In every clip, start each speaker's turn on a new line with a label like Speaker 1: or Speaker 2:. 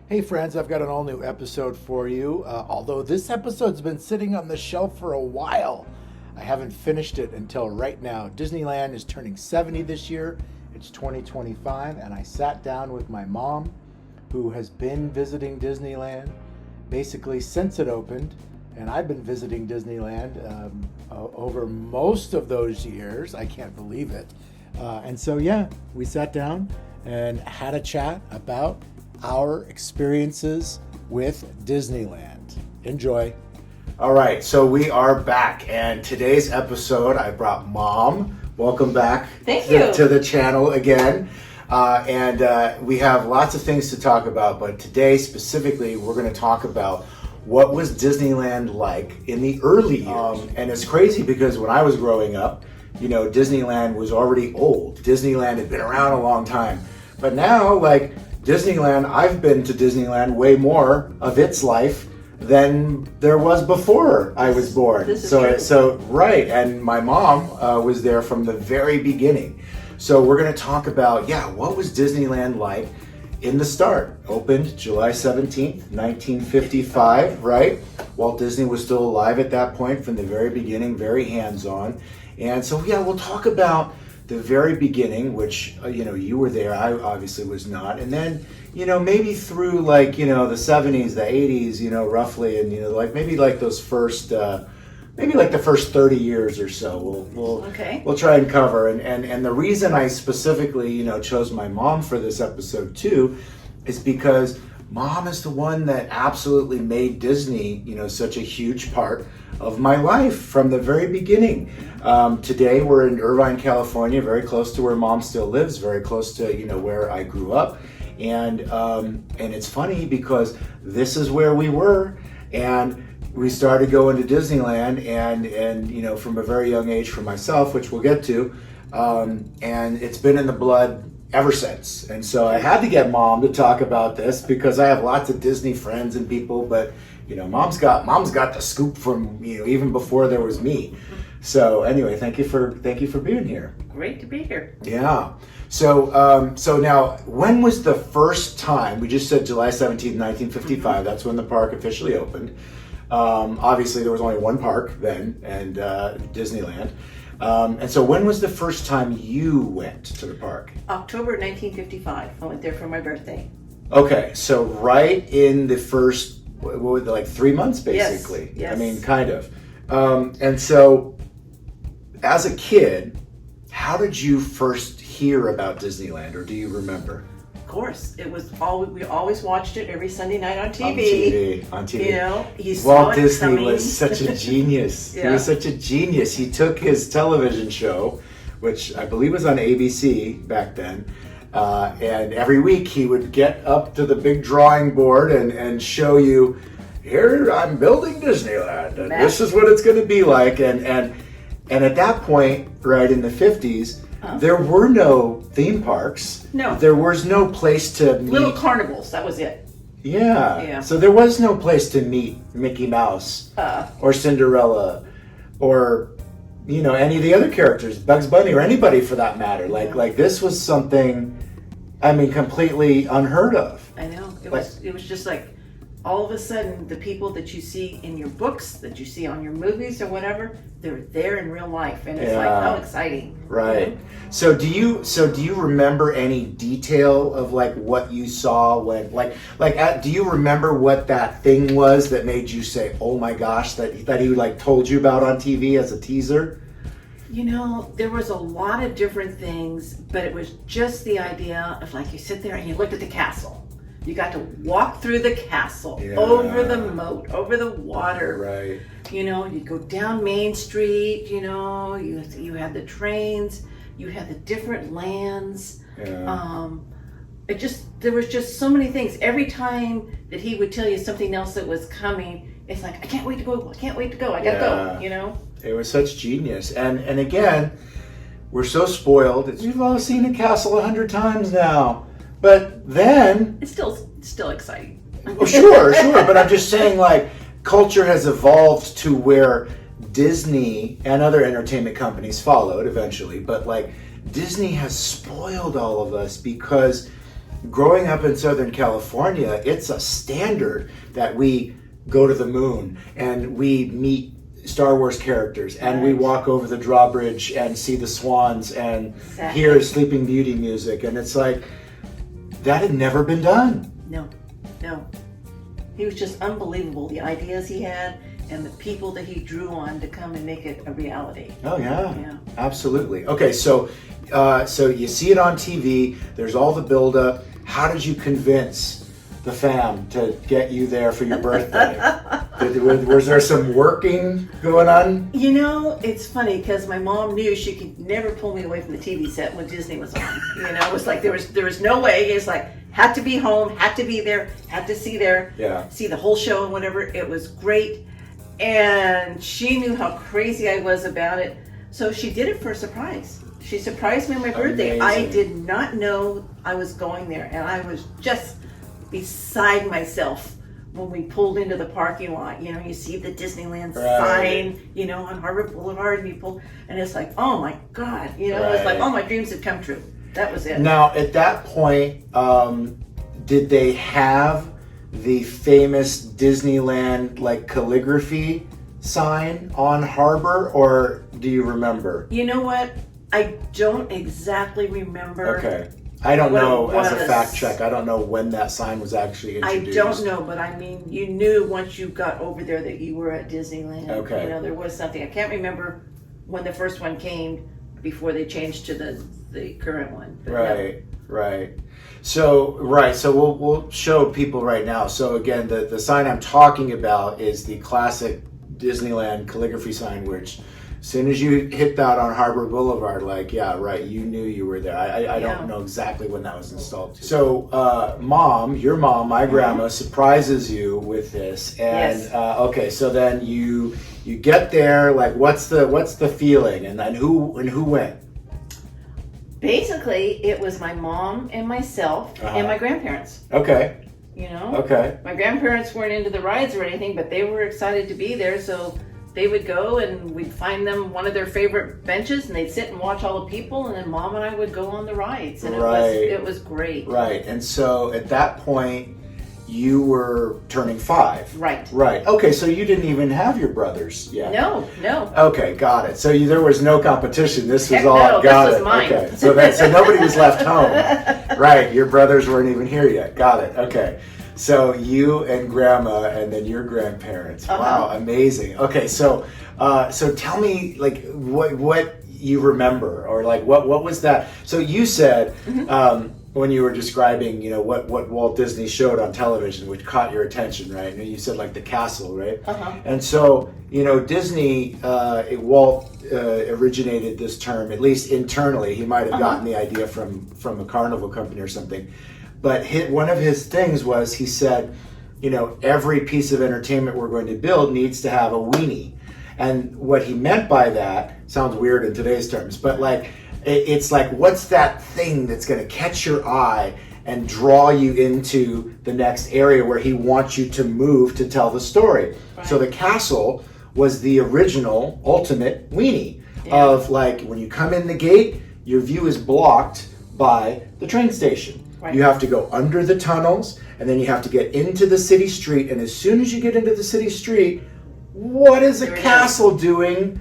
Speaker 1: Hey friends, I've got an all new episode for you. Although this episode's been sitting on the shelf for a while, I haven't finished it until right now. Disneyland is turning 70 this year. It's 2025, and I sat down with my mom, who has been visiting Disneyland basically since it opened. And I've been visiting Disneyland over most of those years. I can't believe it. And so, we sat down and had a chat about our experiences with Disneyland. Enjoy. All right, so we are back, and today's episode, I brought Mom. Welcome back.
Speaker 2: Thank you.
Speaker 1: To the channel again. And we have lots of things to talk about, but today specifically, we're going to talk about what was Disneyland like in the early years. And it's crazy because when I was growing up, Disneyland was already old. Disneyland had been around a long time. But now, Disneyland, I've been to Disneyland way more of its life than there was before I was born.
Speaker 2: This is true.
Speaker 1: So right, and my mom was there from the very beginning. So we're going to talk about, what was Disneyland like in the start? Opened July 17th, 1955, right? Walt Disney was still alive at that point from the very beginning, very hands-on. And so, we'll talk about the very beginning, which, you were there, I obviously was not. And then, maybe through the 70s, the 80s, roughly, and, maybe those first, the first 30 years or so, we'll try and cover. And the reason I specifically, chose my mom for this episode too, is because Mom is the one that absolutely made Disney, such a huge part of my life from the very beginning. Today we're in Irvine, California, very close to where Mom still lives, very close to, where I grew up. And it's funny because this is where we were, and we started going to Disneyland and from a very young age for myself, which we'll get to, and it's been in the blood ever since. And so I had to get Mom to talk about this because I have lots of Disney friends and people, but Mom's got the scoop from even before there was me. So anyway, thank you for being here.
Speaker 2: Great to be here.
Speaker 1: Yeah. So now, when was the first time? We just said July 17th, 1955. That's when the park officially opened. Obviously, there was only one park then, and Disneyland. And so when was the first time you went to the park?
Speaker 2: October 1955. I went there for my birthday.
Speaker 1: Okay, so right in the first, 3 months basically?
Speaker 2: Yes.
Speaker 1: I mean, kind of. And so as a kid, how did you first hear about Disneyland, or do you remember?
Speaker 2: Of course, it was we always watched it every Sunday night on TV.
Speaker 1: On TV.
Speaker 2: Walt
Speaker 1: Disney was such a genius.
Speaker 2: Yeah.
Speaker 1: He was such a genius. He took his television show, which I believe was on ABC back then, and every week he would get up to the big drawing board and show you, here I'm building Disneyland, and this is what it's going to be like. And at that point, right in the 50s, there were no theme parks.
Speaker 2: No.
Speaker 1: There was no place to meet.
Speaker 2: Little carnivals, that was it.
Speaker 1: Yeah. So there was no place to meet Mickey Mouse or Cinderella or, any of the other characters, Bugs Bunny or anybody for that matter. Like this was something, completely unheard of.
Speaker 2: I know. It was just like, all of a sudden, the people that you see in your books, that you see on your movies or whatever, they're there in real life, and it's how exciting!
Speaker 1: Right. So do you remember any detail of what you saw when do you remember what that thing was that made you say, "Oh my gosh," that he told you about on TV as a teaser?
Speaker 2: There was a lot of different things, but it was just the idea of you sit there and you looked at the castle. You got to walk through the castle, over the moat, over the water.
Speaker 1: Right.
Speaker 2: You go down Main Street, you had the trains, you had the different lands.
Speaker 1: Yeah.
Speaker 2: There was just so many things. Every time that he would tell you something else that was coming, it's like, I can't wait to go, I gotta go,
Speaker 1: It was such genius. And again, we're so spoiled. We've all seen a castle 100 times now. But then
Speaker 2: it's still exciting.
Speaker 1: Oh, sure. But I'm just saying, culture has evolved to where Disney and other entertainment companies followed eventually. But Disney has spoiled all of us because growing up in Southern California, it's a standard that we go to the moon and we meet Star Wars characters and we walk over the drawbridge and see the swans and hear Sleeping Beauty music, and it's like that had never been done.
Speaker 2: No. He was just unbelievable. The ideas he had and the people that he drew on to come and make it a reality.
Speaker 1: Oh yeah. Absolutely. Okay, so you see it on TV. There's all the buildup. How did you convince the fam to get you there for your birthday? Was there some working going on?
Speaker 2: You know, it's funny because my mom knew she could never pull me away from the TV set when Disney was on. You know, it was like there was no way. It's like had to be home, had to be there, had to see the whole show and whatever. It was great, and she knew how crazy I was about it, so she did it for a surprise. She surprised me on my birthday.
Speaker 1: Amazing.
Speaker 2: I did not know I was going there, and I was just beside myself when we pulled into the parking lot. You know, you see the Disneyland sign, you know, on Harbor Boulevard, and you pull, and it's like, oh my God, you know, it's like, oh, my dreams have come true. That was it.
Speaker 1: Now, at that point, did they have the famous Disneyland like calligraphy sign on Harbor, or do you remember?
Speaker 2: You know what? I don't exactly remember.
Speaker 1: Okay. I don't know, as a fact check, I don't know when that sign was actually introduced.
Speaker 2: I don't know, but I mean, you knew once you got over there that you were at Disneyland.
Speaker 1: Okay.
Speaker 2: You know, there was something. I can't remember when the first one came before they changed to the current one. But
Speaker 1: Right. So we'll show people right now. So again, the sign I'm talking about is the classic Disneyland calligraphy sign, which as soon as you hit that on Harbor Boulevard, like, yeah, right, you knew you were there. I don't know exactly when that was installed. So your mom, my grandma, surprises you with this. And okay, so then you get there, like, what's the feeling? And then who went?
Speaker 2: Basically, it was my mom and myself and my grandparents.
Speaker 1: Okay.
Speaker 2: You know?
Speaker 1: Okay.
Speaker 2: My grandparents weren't into the rides or anything, but they were excited to be there, so they would go and we'd find them one of their favorite benches and they'd sit and watch all the people, and then Mom and I would go on the rides, and it was great.
Speaker 1: Right. And so at that point you were turning 5.
Speaker 2: Right.
Speaker 1: Okay, so you didn't even have your brothers yet.
Speaker 2: No.
Speaker 1: Okay, got it. So there was no competition. This was all
Speaker 2: no,
Speaker 1: got
Speaker 2: this
Speaker 1: it.
Speaker 2: was mine.
Speaker 1: Okay. So nobody was left home. Right. Your brothers weren't even here yet. Got it. Okay. So you and grandma and then your grandparents. Wow, amazing. Okay, so tell me, like, what you remember, or like what was that? So you said when you were describing, you know, what Walt Disney showed on television, which caught your attention, right? And you said like the castle, right? And so, you know, Disney, Walt originated this term, at least internally. He might have gotten the idea from a carnival company or something. But one of his things was, he said, you know, every piece of entertainment we're going to build needs to have a weenie. And what he meant by that sounds weird in today's terms, but like, it's like, what's that thing that's going to catch your eye and draw you into the next area where he wants you to move to tell the story? Right. So the castle was the original ultimate weenie of, like, when you come in the gate, your view is blocked by the train station. Right. You have to go under the tunnels, and then you have to get into the city street. And as soon as you get into the city street, what is a castle doing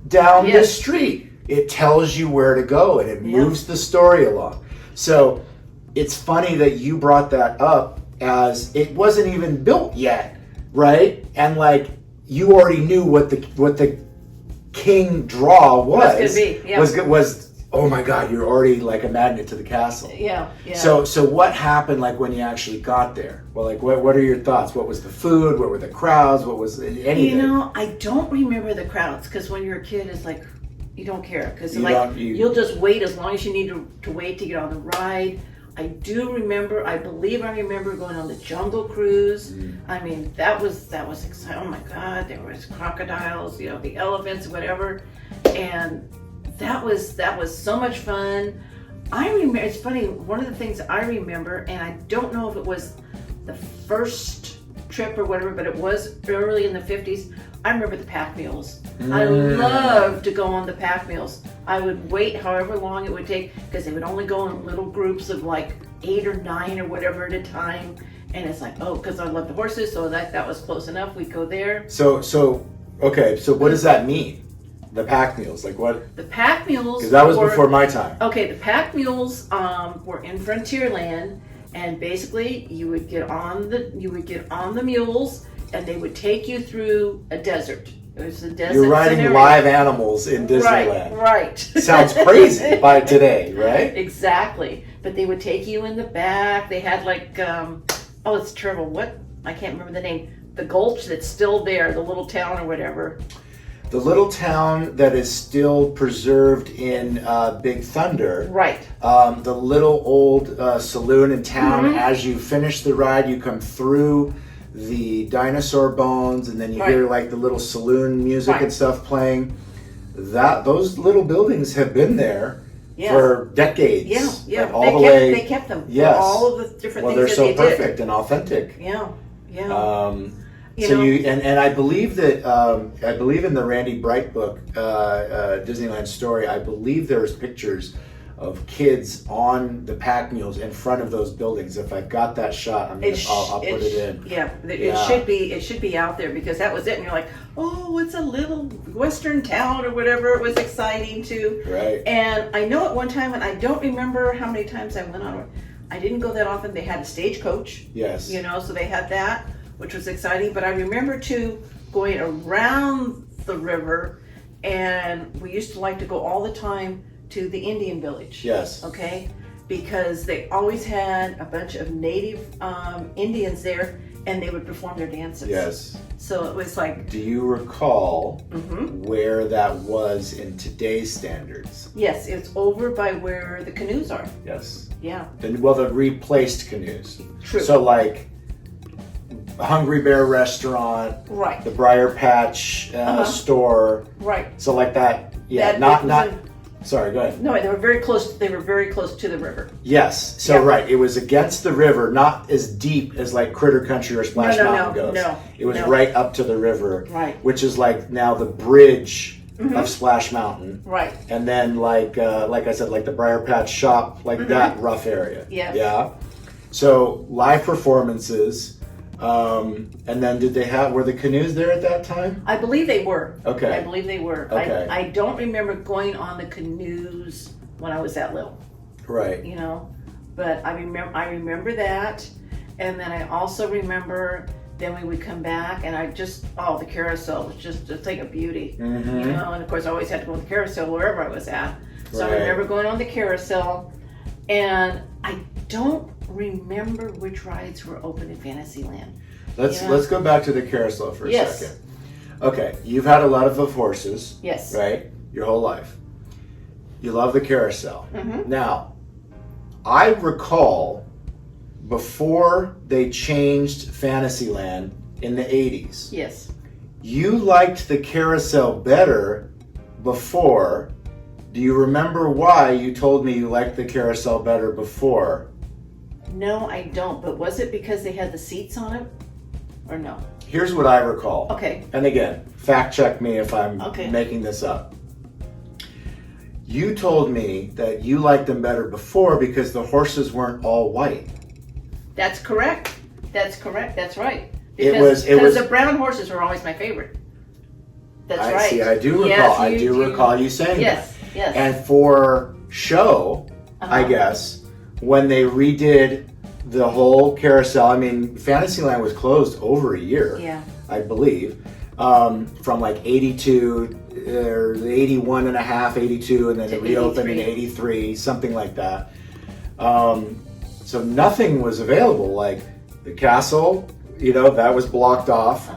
Speaker 1: down the street? It tells you where to go, and it moves the story along. So it's funny that you brought that up, as it wasn't even built yet, right? And like, you already knew what the king draw was. Oh my God, you're already like a magnet to the castle.
Speaker 2: Yeah.
Speaker 1: So what happened, like, when you actually got there? Well, like, what are your thoughts? What was the food? What were the crowds? What was anything?
Speaker 2: You know, I don't remember the crowds, because when you're a kid, it's like, you don't care, because you'll just wait as long as you need to wait to get on the ride. I believe I remember going on the Jungle Cruise. I mean, that was exciting. Oh my God, there was crocodiles, you know, the elephants, whatever, and that was so much fun. I remember, it's funny, one of the things I remember, and I don't know if it was the first trip or whatever, but it was early in the 50s. I remember the pack mules. I loved to go on the pack mules. I would wait however long it would take, because they would only go in little groups of like 8 or 9 or whatever at a time. And it's like, oh, because I love the horses, so that was close enough. We'd go there.
Speaker 1: Okay, so what does that mean? The pack mules, like what?
Speaker 2: The pack mules.
Speaker 1: Because that was before my time.
Speaker 2: Okay, the pack mules were in Frontierland, and basically you would get on the mules, and they would take you through a desert. It was a desert.
Speaker 1: You're riding
Speaker 2: scenario.
Speaker 1: Live animals in Disneyland.
Speaker 2: Right.
Speaker 1: Sounds crazy by today, right?
Speaker 2: Exactly. But they would take you in the back. They had like, oh, it's terrible. What? I can't remember the name. The gulch that's still there, the little town or whatever.
Speaker 1: The little town that is still preserved in Big Thunder.
Speaker 2: Right.
Speaker 1: The little old saloon in town. As you finish the ride, you come through the dinosaur bones, and then you hear like the little saloon music and stuff playing. Those little buildings have been there for decades.
Speaker 2: Yeah.
Speaker 1: Like, they
Speaker 2: kept them.
Speaker 1: Yes.
Speaker 2: For all of the different things
Speaker 1: they're
Speaker 2: that
Speaker 1: so
Speaker 2: they
Speaker 1: perfect
Speaker 2: did.
Speaker 1: and authentic.
Speaker 2: Yeah.
Speaker 1: And I believe that I believe in the Randy Bright book, Disneyland Story. I believe there's pictures of kids on the pack mules in front of those buildings. If I've got that shot, I'll put it in.
Speaker 2: Yeah, it should be out there, because that was it. And you're like, oh, it's a little western town or whatever. It was exciting too.
Speaker 1: Right.
Speaker 2: And I know at one time, and I don't remember how many times I went on it. I didn't go that often. They had a stagecoach.
Speaker 1: Yes.
Speaker 2: So they had that, which was exciting. But I remember too going around the river, and we used to like to go all the time to the Indian village.
Speaker 1: Yes.
Speaker 2: Okay, because they always had a bunch of native Indians there, and they would perform their dances.
Speaker 1: Yes.
Speaker 2: So it was like.
Speaker 1: Do you recall where that was in today's standards?
Speaker 2: Yes, it's over by where the canoes are.
Speaker 1: Yes.
Speaker 2: Yeah.
Speaker 1: The replaced canoes.
Speaker 2: True.
Speaker 1: So like Hungry Bear restaurant.
Speaker 2: Right.
Speaker 1: The Briar Patch store.
Speaker 2: Right.
Speaker 1: So like that. Yeah. Sorry, go ahead.
Speaker 2: No, they were very close. They were very close to the river.
Speaker 1: Yes. So right, it was against the river, not as deep as like Critter Country or Splash Mountain goes.
Speaker 2: No.
Speaker 1: It was right up to the river.
Speaker 2: Right.
Speaker 1: Which is like now the bridge of Splash Mountain.
Speaker 2: Right.
Speaker 1: And then like I said, like the Briar Patch shop, like that rough area.
Speaker 2: Yeah.
Speaker 1: Yeah. So live performances. And then were the canoes there at that time?
Speaker 2: I believe they were.
Speaker 1: Okay.
Speaker 2: I believe they were.
Speaker 1: Okay.
Speaker 2: I don't remember going on the canoes when I was that little.
Speaker 1: Right.
Speaker 2: But I remember that, and then I also remember then we would come back, and the carousel was just a thing of beauty. And of course I always had to go on the carousel wherever I was at. So I remember going on the carousel, and I don't remember which rides were open in Fantasyland.
Speaker 1: Let's go back to the carousel for a second. Okay, you've had a lot of horses.
Speaker 2: Yes.
Speaker 1: Right? Your whole life. You love the carousel. Now, I recall before they changed Fantasyland in the 80s.
Speaker 2: Yes.
Speaker 1: You liked the carousel better before. Do you remember why you told me you liked the carousel better before?
Speaker 2: No, I don't. But was it because they had the seats on it, or no?
Speaker 1: Here's what I recall.
Speaker 2: Okay.
Speaker 1: And again, fact check me if I'm
Speaker 2: Okay.
Speaker 1: making this up. You told me that you liked them better before because the horses weren't all white.
Speaker 2: That's correct. That's right.
Speaker 1: It was
Speaker 2: the brown horses were always my favorite. That's right.
Speaker 1: See, I do recall.
Speaker 2: Yes,
Speaker 1: I do recall you saying that.
Speaker 2: Yes.
Speaker 1: And for show, I guess, when they redid the whole carousel, I mean, Fantasyland was closed over a year.
Speaker 2: Yeah.
Speaker 1: I believe, from like 82 or 81 and a half, 82, and then it reopened in 83, something like that. So nothing was available. Like the castle, that was blocked off.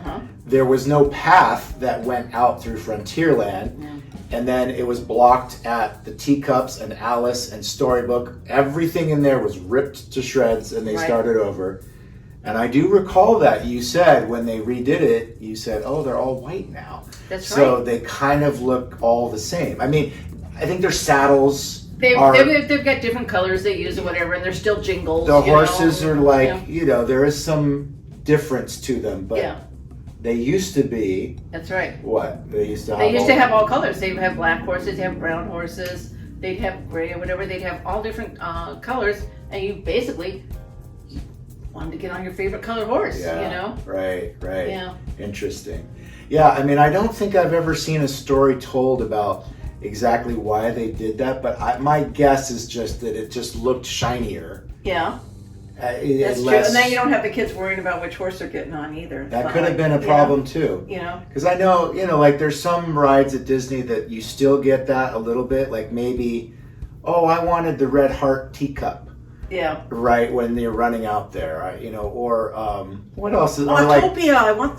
Speaker 1: There was no path that went out through Frontierland.
Speaker 2: No.
Speaker 1: And then it was blocked at the Teacups and Alice and Storybook. Everything in there was ripped to shreds, and they started over. And I do recall that you said when they redid it, you said, oh, they're all white now.
Speaker 2: That's right.
Speaker 1: So they kind of look all the same. I mean, I think their saddles
Speaker 2: They've got different colors they use or whatever, and they're still jingles.
Speaker 1: The horses are like, there is some difference to them, but they used to be.
Speaker 2: That's right.
Speaker 1: What? They used to have
Speaker 2: have all colors. They have black horses, they have brown horses, they'd have gray or whatever. They'd have all different colors, and you basically wanted to get on your favorite color horse.
Speaker 1: Yeah.
Speaker 2: You know.
Speaker 1: Right.
Speaker 2: Yeah.
Speaker 1: Interesting. Yeah, I mean, I don't think I've ever seen a story told about exactly why they did that, but my guess is just that it just looked shinier.
Speaker 2: Yeah. That's true. And then you don't have the kids worrying about which horse they're getting on either.
Speaker 1: That could have been a problem too.
Speaker 2: You know?
Speaker 1: Because I know, like there's some rides at Disney that you still get that a little bit, like maybe, I wanted the Red Heart teacup.
Speaker 2: Yeah.
Speaker 1: Right when you're running out there, or what else?
Speaker 2: Autopia. I want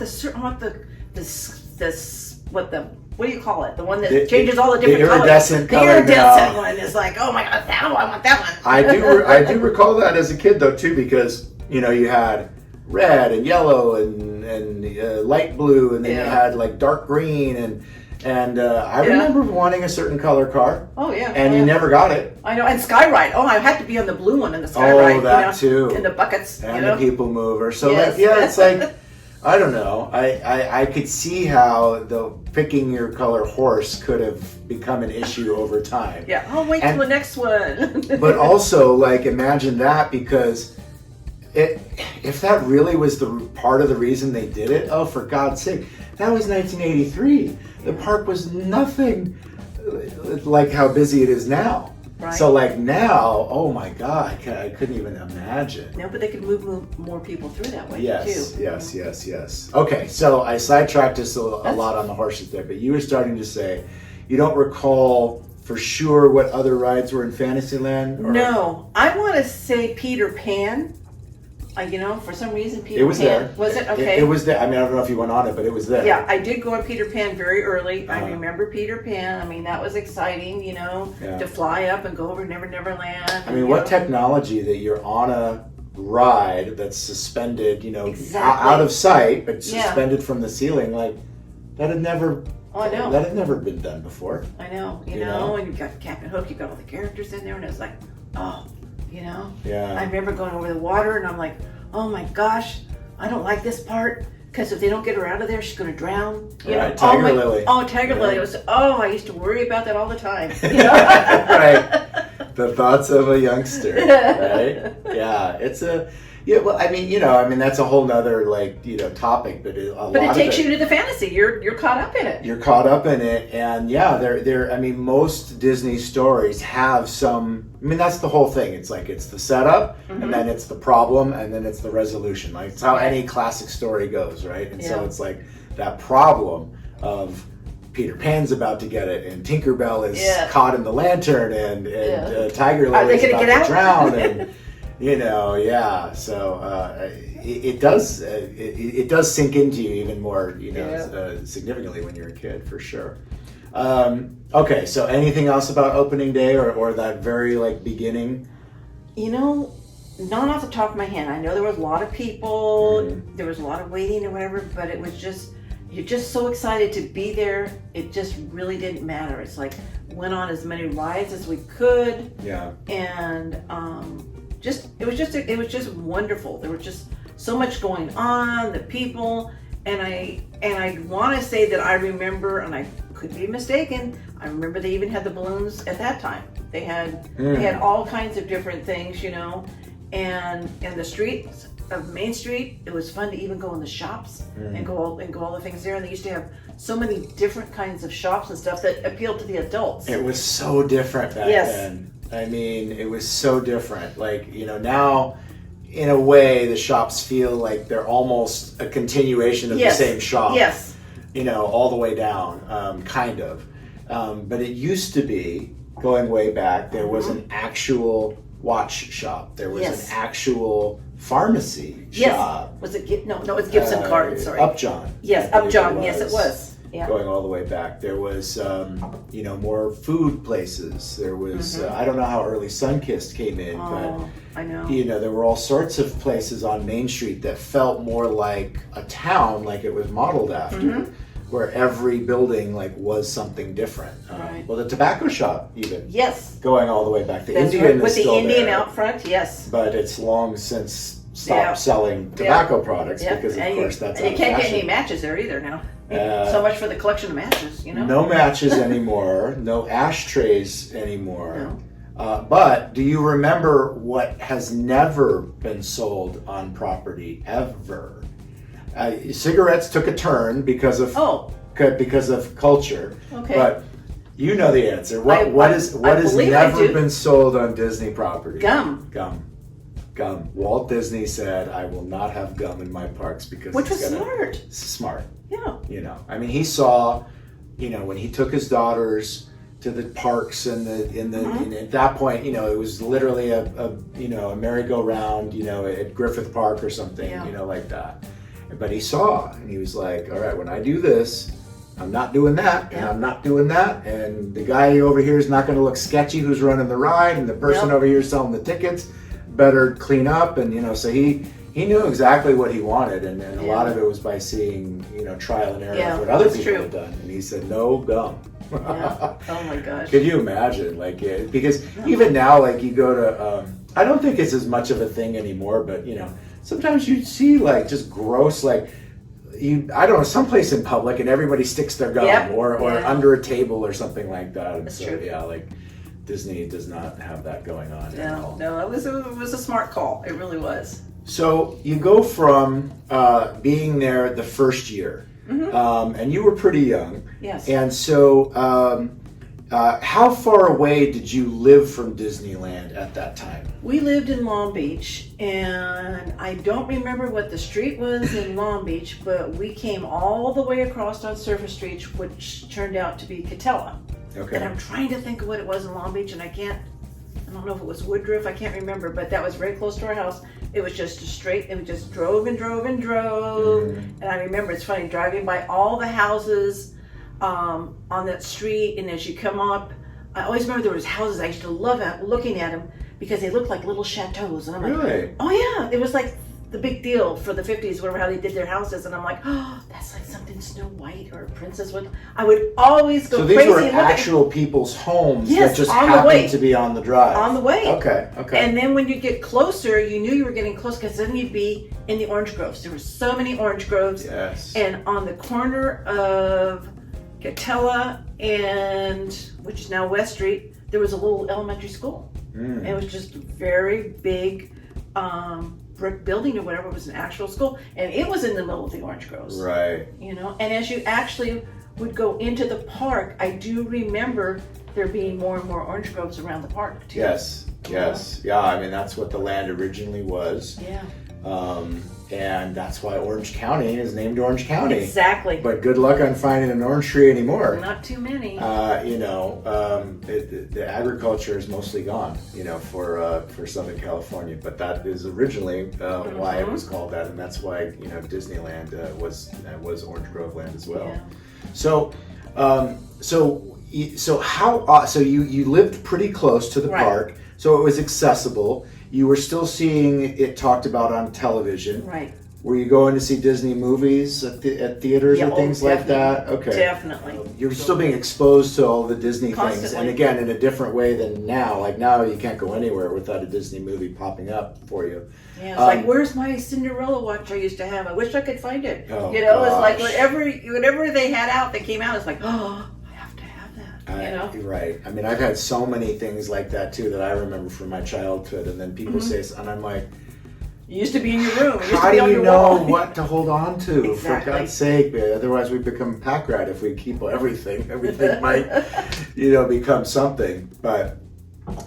Speaker 2: what do you call it? The one that changes all the different colors.
Speaker 1: Iridescent color.
Speaker 2: The iridescent one is like, oh my god, I want that one.
Speaker 1: I do recall that as a kid though too, because you had red and yellow and light blue, and then you had like dark green and I remember wanting a certain color car.
Speaker 2: Oh yeah.
Speaker 1: And you never got it.
Speaker 2: I know. And Skyride. Oh, I had to be on the blue one in the Skyride.
Speaker 1: Oh, that too.
Speaker 2: In the buckets.
Speaker 1: And the People Mover. So
Speaker 2: yes.
Speaker 1: it's like. I don't know. I could see how picking your color horse could have become an issue over time.
Speaker 2: Yeah. I'll wait till the next one.
Speaker 1: But also, like, imagine that, because if that really was the part of the reason they did it, oh, for God's sake, that was 1983. The park was nothing like how busy it is now.
Speaker 2: Right.
Speaker 1: So like now, oh my God, I couldn't even imagine.
Speaker 2: No, but they could move more people through that way too.
Speaker 1: Yes. Okay, so I sidetracked us a lot on the horses there, but you were starting to say you don't recall for sure what other rides were in Fantasyland?
Speaker 2: No, I want to say Peter Pan. For some reason, Peter Pan.
Speaker 1: It was there.
Speaker 2: Was it? Okay.
Speaker 1: It was there. I mean, I don't know if you went on it, but it was there.
Speaker 2: Yeah, I did go on Peter Pan very early. I remember Peter Pan. I mean, that was exciting, to fly up and go over Never Land.
Speaker 1: I mean, what technology that you're on a ride that's suspended, out of sight, but suspended from the ceiling, like that had never.
Speaker 2: Oh, I know.
Speaker 1: That had never been done before.
Speaker 2: I know, you know, and you've got Captain Hook, you've got all the characters in there, and it's like,
Speaker 1: Yeah.
Speaker 2: I remember going over the water, and I'm like, oh my gosh, I don't like this part, because if they don't get her out of there, she's going to drown.
Speaker 1: Tiger Lily.
Speaker 2: Oh, Tiger Lily. I used to worry about that all the time.
Speaker 1: Right. The thoughts of a youngster, right? Yeah, well, I mean, that's a whole nother, topic, but
Speaker 2: it takes you to the fantasy. You're caught up in it.
Speaker 1: You're caught up in it, and most Disney stories have some, that's the whole thing. It's like, it's the setup, and then it's the problem, and then it's the resolution. Like, it's how any classic story goes, right? And so it's like that problem of Peter Pan's about to get it, and Tinkerbell is caught in the lantern, and Tiger Lily is about to drown, and so it does sink into you even more, significantly when you're a kid, for sure. Okay, so anything else about opening day or that very beginning?
Speaker 2: Not off the top of my head. I know there was a lot of people, there was a lot of waiting or whatever, but it was just, you're just so excited to be there. It just really didn't matter. It's like, went on as many rides as we could.
Speaker 1: Yeah.
Speaker 2: And it was just wonderful. There was just so much going on, the people, and I want to say that I remember, and I could be mistaken, I remember they even had the balloons at that time. They had all kinds of different things, and the streets of Main Street, it was fun to even go in the shops and go all the things there. And they used to have so many different kinds of shops and stuff that appealed to the adults.
Speaker 1: It was so different back then. I mean, it was so different. Now, in a way, the shops feel like they're almost a continuation of the same shop.
Speaker 2: Yes.
Speaker 1: All the way down, kind of. But it used to be, going way back, there was an actual watch shop. There was an actual pharmacy shop.
Speaker 2: Was it? No, it was Gibson Card. Sorry.
Speaker 1: Upjohn.
Speaker 2: Yes, Upjohn. Yes, it was. Yeah.
Speaker 1: Going all the way back, there was more food places. There was I don't know how early Sunkist came in, but
Speaker 2: I know.
Speaker 1: There were all sorts of places on Main Street that felt more like a town, like it was modeled after, where every building was something different.
Speaker 2: Right.
Speaker 1: Well, the tobacco shop even.
Speaker 2: Yes.
Speaker 1: Going all the way back, the
Speaker 2: That's
Speaker 1: Indian
Speaker 2: right. With
Speaker 1: is still
Speaker 2: the Indian
Speaker 1: there,
Speaker 2: out front, yes.
Speaker 1: but it's long since stopped selling tobacco products because, of course, that's
Speaker 2: and you can't get
Speaker 1: fashion.
Speaker 2: any matches there either now. So much for the collection of matches, you know?
Speaker 1: No matches anymore. No ashtrays anymore.
Speaker 2: No.
Speaker 1: But do you remember what has never been sold on property ever? Cigarettes took a turn because of culture.
Speaker 2: Okay.
Speaker 1: But you know the answer. What has never been sold on Disney property?
Speaker 2: Gum.
Speaker 1: Gum. Walt Disney said, "I will not have gum in my parks because
Speaker 2: which was smart.
Speaker 1: Smart.
Speaker 2: Yeah.
Speaker 1: You know, I mean, he saw, you know, when he took his daughters to the parks and at that point, you know, it was literally a merry-go-round, you know, at Griffith Park or something, you know, like that. But he saw, and he was like, all right, when I do this, I'm not doing that, and I'm not doing that, and the guy over here is not going to look sketchy who's running the ride, and the person over here selling the tickets better clean up, and, you know, so he knew exactly what he wanted, and a lot of it was by seeing, you know, trial and error of what other people had done, and he said, no gum.
Speaker 2: Oh my gosh.
Speaker 1: Could you imagine, like, because even now, like, you go to, I don't think it's as much of a thing anymore, but, you know, sometimes you see, like, just gross, like, I don't know, someplace in public and everybody sticks their gum or under a table or something like that. And
Speaker 2: That's
Speaker 1: so,
Speaker 2: true.
Speaker 1: yeah, like, Disney does not have that going on at all.
Speaker 2: No, it was a smart call. It really was.
Speaker 1: So you go from being there the first year, and you were pretty young.
Speaker 2: Yes.
Speaker 1: And so how far away did you live from Disneyland at that time?
Speaker 2: We lived in Long Beach, and I don't remember what the street was in Long Beach, but we came all the way across on Surface Street, which turned out to be Catella.
Speaker 1: Okay.
Speaker 2: And I'm trying to think of what it was in Long Beach, and I don't know if it was Woodruff, I can't remember, but that was very close to our house. It was just and we just drove and drove and drove. And I remember, it's funny, driving by all the houses on that street, and as you come up, I always remember there was houses, I used to love looking at them because they looked like little chateaus. And I'm like,
Speaker 1: really?
Speaker 2: Oh yeah, it was like the big deal for the 50s, whatever, how they did their houses. And I'm like, oh, that's like something Snow White or a princess would. I would always go crazy.
Speaker 1: So these were actual people's homes that just
Speaker 2: on
Speaker 1: happened to be on the drive.
Speaker 2: On the way.
Speaker 1: Okay.
Speaker 2: And then when you get closer, you knew you were getting close because then you'd be in the orange groves. There were so many orange groves.
Speaker 1: Yes.
Speaker 2: And on the corner of Catella and, which is now West Street, there was a little elementary school. And it was just a very big brick building or whatever. It was an actual school, and it was in the middle of the orange groves.
Speaker 1: Right.
Speaker 2: You know, and as you actually would go into the park, I do remember there being more and more orange groves around the park too.
Speaker 1: Yes. Yeah, I mean, that's what the land originally was.
Speaker 2: Yeah.
Speaker 1: And that's why Orange County is named Orange County.
Speaker 2: Exactly.
Speaker 1: But good luck on finding an orange tree anymore.
Speaker 2: Not too many.
Speaker 1: You know, the agriculture is mostly gone, you know, for Southern California. But that is originally why it was called that, and that's why, you know, Disneyland was Orange Grove land as well.
Speaker 2: Yeah.
Speaker 1: So, so you lived pretty close to the park, so it was accessible. You were still seeing it talked about on television.
Speaker 2: Right.
Speaker 1: Were you going to see Disney movies at theaters and things like that? Okay.
Speaker 2: Definitely.
Speaker 1: You're still being exposed to all the Disney things,
Speaker 2: Constantly.
Speaker 1: and again, in a different way than now. Like now, you can't go anywhere without a Disney movie popping up for you.
Speaker 2: Yeah, it's like, where's my Cinderella watch I used to have? I wish I could find it.
Speaker 1: Oh,
Speaker 2: you know,
Speaker 1: gosh.
Speaker 2: It's like whatever they had out that came out, it's like, oh, I have to have that. You know?
Speaker 1: Right. I mean, I've had so many things like that too that I remember from my childhood, and then people say, and I'm like,
Speaker 2: it used to be in your room. It used
Speaker 1: how
Speaker 2: to be
Speaker 1: do
Speaker 2: on
Speaker 1: you
Speaker 2: your
Speaker 1: know
Speaker 2: wall.
Speaker 1: what to hold on to?
Speaker 2: Exactly.
Speaker 1: For God's sake, otherwise we become pack rat if we keep everything. Everything might, you know, become something. But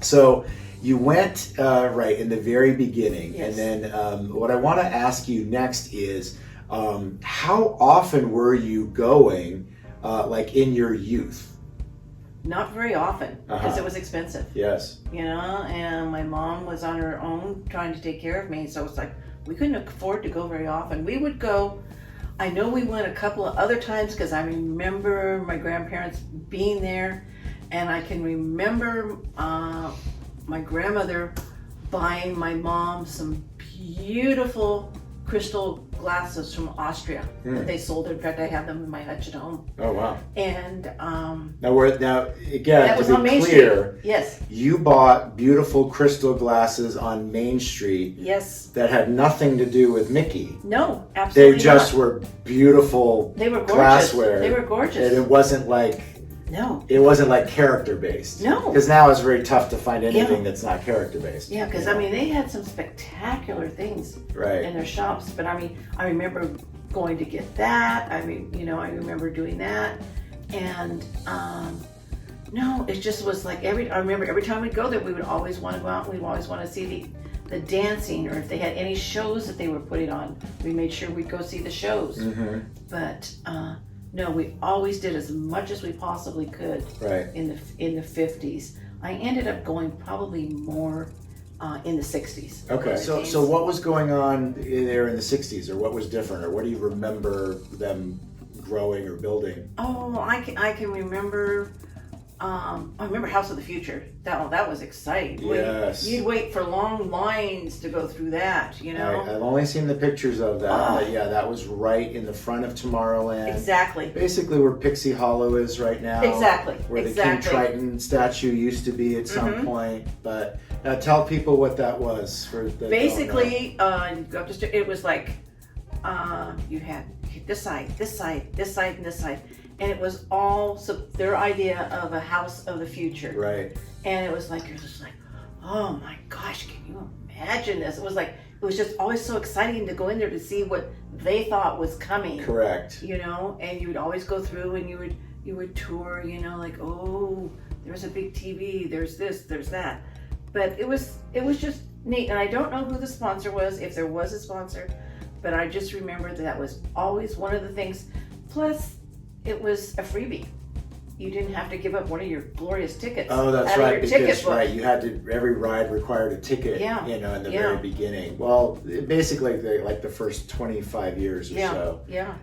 Speaker 1: so you went right in the very beginning,
Speaker 2: Yes.
Speaker 1: and then what I want to ask you next is how often were you going, like in your youth?
Speaker 2: Not very often, because it was expensive.
Speaker 1: Yes.
Speaker 2: You know, and my mom was on her own trying to take care of me, so it's like we couldn't afford to go very often. We would go, I know we went a couple of other times because I remember my grandparents being there, and I can remember my grandmother buying my mom some beautiful crystal glasses from Austria that they sold. In fact, I have them in my hutch at home.
Speaker 1: Oh wow!
Speaker 2: And
Speaker 1: now again,
Speaker 2: that was
Speaker 1: to
Speaker 2: on
Speaker 1: be
Speaker 2: Main
Speaker 1: clear,
Speaker 2: Street. Yes.
Speaker 1: you bought beautiful crystal glasses on Main Street.
Speaker 2: Yes.
Speaker 1: That had nothing to do with Mickey.
Speaker 2: No, absolutely
Speaker 1: They just
Speaker 2: not.
Speaker 1: were beautiful.
Speaker 2: They were gorgeous.
Speaker 1: Glassware.
Speaker 2: They were gorgeous.
Speaker 1: And it wasn't like.
Speaker 2: No.
Speaker 1: It wasn't like character based.
Speaker 2: No.
Speaker 1: Because now it's very tough to find anything that's not character based.
Speaker 2: Yeah, because I mean, they had some spectacular things
Speaker 1: Right.
Speaker 2: in their shops. But I mean, I remember going to get that. I mean, you know, I remember doing that. And no, it just was like I remember every time we'd go there, we would always want to go out and we'd always want to see the dancing, or if they had any shows that they were putting on, we made sure we'd go see the shows.
Speaker 1: Mm-hmm.
Speaker 2: But no, we always did as much as we possibly could.
Speaker 1: Right.
Speaker 2: In the 50s. I ended up going probably more in the 60s.
Speaker 1: Okay. So what was going on there in the 60s, or what was different, or what do you remember them growing or building?
Speaker 2: Oh, I can remember. I remember House of the Future. That was exciting.
Speaker 1: Yes.
Speaker 2: You'd wait for long lines to go through that, you know?
Speaker 1: I've only seen the pictures of that, but yeah, that was right in the front of Tomorrowland.
Speaker 2: Exactly.
Speaker 1: Basically where Pixie Hollow is right now.
Speaker 2: Exactly.
Speaker 1: Where the King Triton statue used to be at some point. But tell people what that was.
Speaker 2: Basically, you go up the street, it was like you had this side, this side, this side, and this side. And it was all their idea of a house of the future.
Speaker 1: Right.
Speaker 2: And it was like, you're just like, oh my gosh, can you imagine this? It was just always so exciting to go in there to see what they thought was coming.
Speaker 1: Correct.
Speaker 2: You know, and you would always go through and you would tour, you know, like, oh, there's a big TV, there's this, there's that. But it was just neat. And I don't know who the sponsor was, if there was a sponsor, but I just remember that was always one of the things. Plus, it was a freebie. You didn't have to give up one of your glorious tickets.
Speaker 1: Oh, that's
Speaker 2: out
Speaker 1: right.
Speaker 2: of your ticket
Speaker 1: Because
Speaker 2: book.
Speaker 1: you had to. Every ride required a ticket.
Speaker 2: Yeah.
Speaker 1: You know, in the very beginning. Well, basically, like the first 25 years or so.
Speaker 2: Yeah.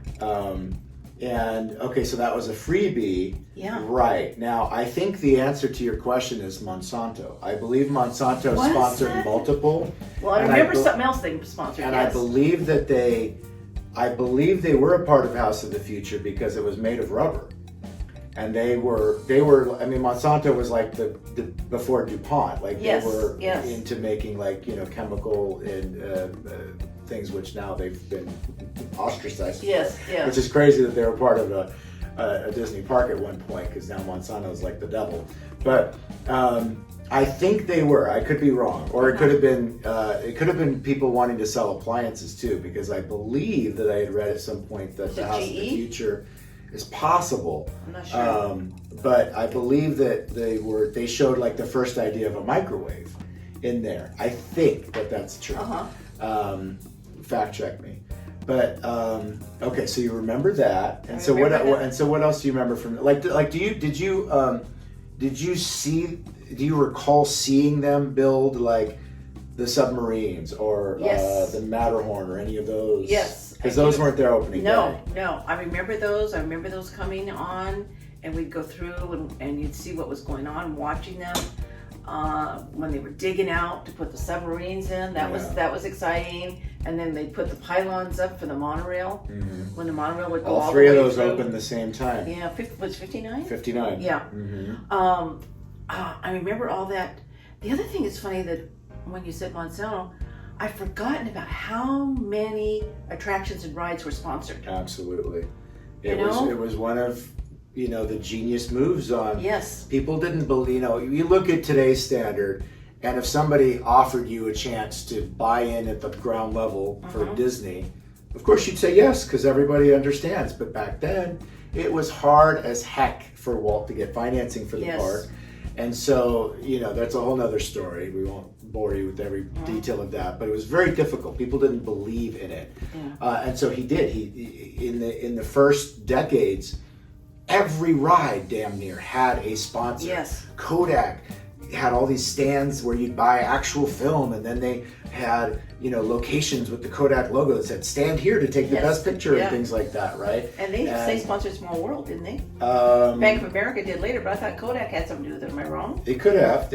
Speaker 1: And okay, so that was a freebie.
Speaker 2: Yeah.
Speaker 1: Right. Now, I think the answer to your question is Monsanto. I believe Monsanto
Speaker 2: Was
Speaker 1: sponsored
Speaker 2: that?
Speaker 1: multiple.
Speaker 2: Well, I remember something else they sponsored.
Speaker 1: And
Speaker 2: yes.
Speaker 1: I believe they were a part of House of the Future because it was made of rubber. And they were. I mean, Monsanto was like the before DuPont. Like
Speaker 2: Yes,
Speaker 1: they were
Speaker 2: yes.
Speaker 1: into making chemical and things which now they've been ostracized.
Speaker 2: Yes, yes.
Speaker 1: Which is crazy that they were part of a Disney park at one point, because now Monsanto is like the devil. But I think they were. I could be wrong, or it could have been people wanting to sell appliances too, because I believe that I had read at some point that the House of the Future is possible.
Speaker 2: I'm not sure.
Speaker 1: But I believe that they showed like the first idea of a microwave in there. I think that's true. Fact check me. But okay, so you remember that, and so what else do you remember from do you recall seeing them build like the submarines or the Matterhorn or any of those?
Speaker 2: Yes.
Speaker 1: Because those weren't their opening day.
Speaker 2: No. I remember those. I remember those coming on, and we'd go through and you'd see what was going on, watching them. When they were digging out to put the submarines in, that was exciting. And then they put the pylons up for the monorail. Mm-hmm. When the monorail would go all the way through.
Speaker 1: All three of those opened the same time.
Speaker 2: Yeah, was 59?
Speaker 1: 59.
Speaker 2: Yeah.
Speaker 1: Mm-hmm.
Speaker 2: I remember all that. The other thing is funny that when you said Monsanto, I've forgotten about how many attractions and rides were sponsored.
Speaker 1: Absolutely.
Speaker 2: It
Speaker 1: was one of the genius moves on.
Speaker 2: Yes.
Speaker 1: People didn't believe. You look at today's standard, and if somebody offered you a chance to buy in at the ground level for Disney, of course you'd say yes, because everybody understands. But back then, it was hard as heck for Walt to get financing for the park. And so, that's a whole nother story. We won't bore you with every detail of that, but it was very difficult. People didn't believe in it. Yeah. And so he did. In the first decades, every ride damn near had a sponsor.
Speaker 2: Yes.
Speaker 1: Kodak had all these stands where you'd buy actual film, and then they had locations with the Kodak logo that said "Stand here to take the best picture" and things like that, right?
Speaker 2: And they sponsored Small World, didn't they? Bank of America did later, but I thought Kodak had something to do with it. Am I wrong?
Speaker 1: They could have.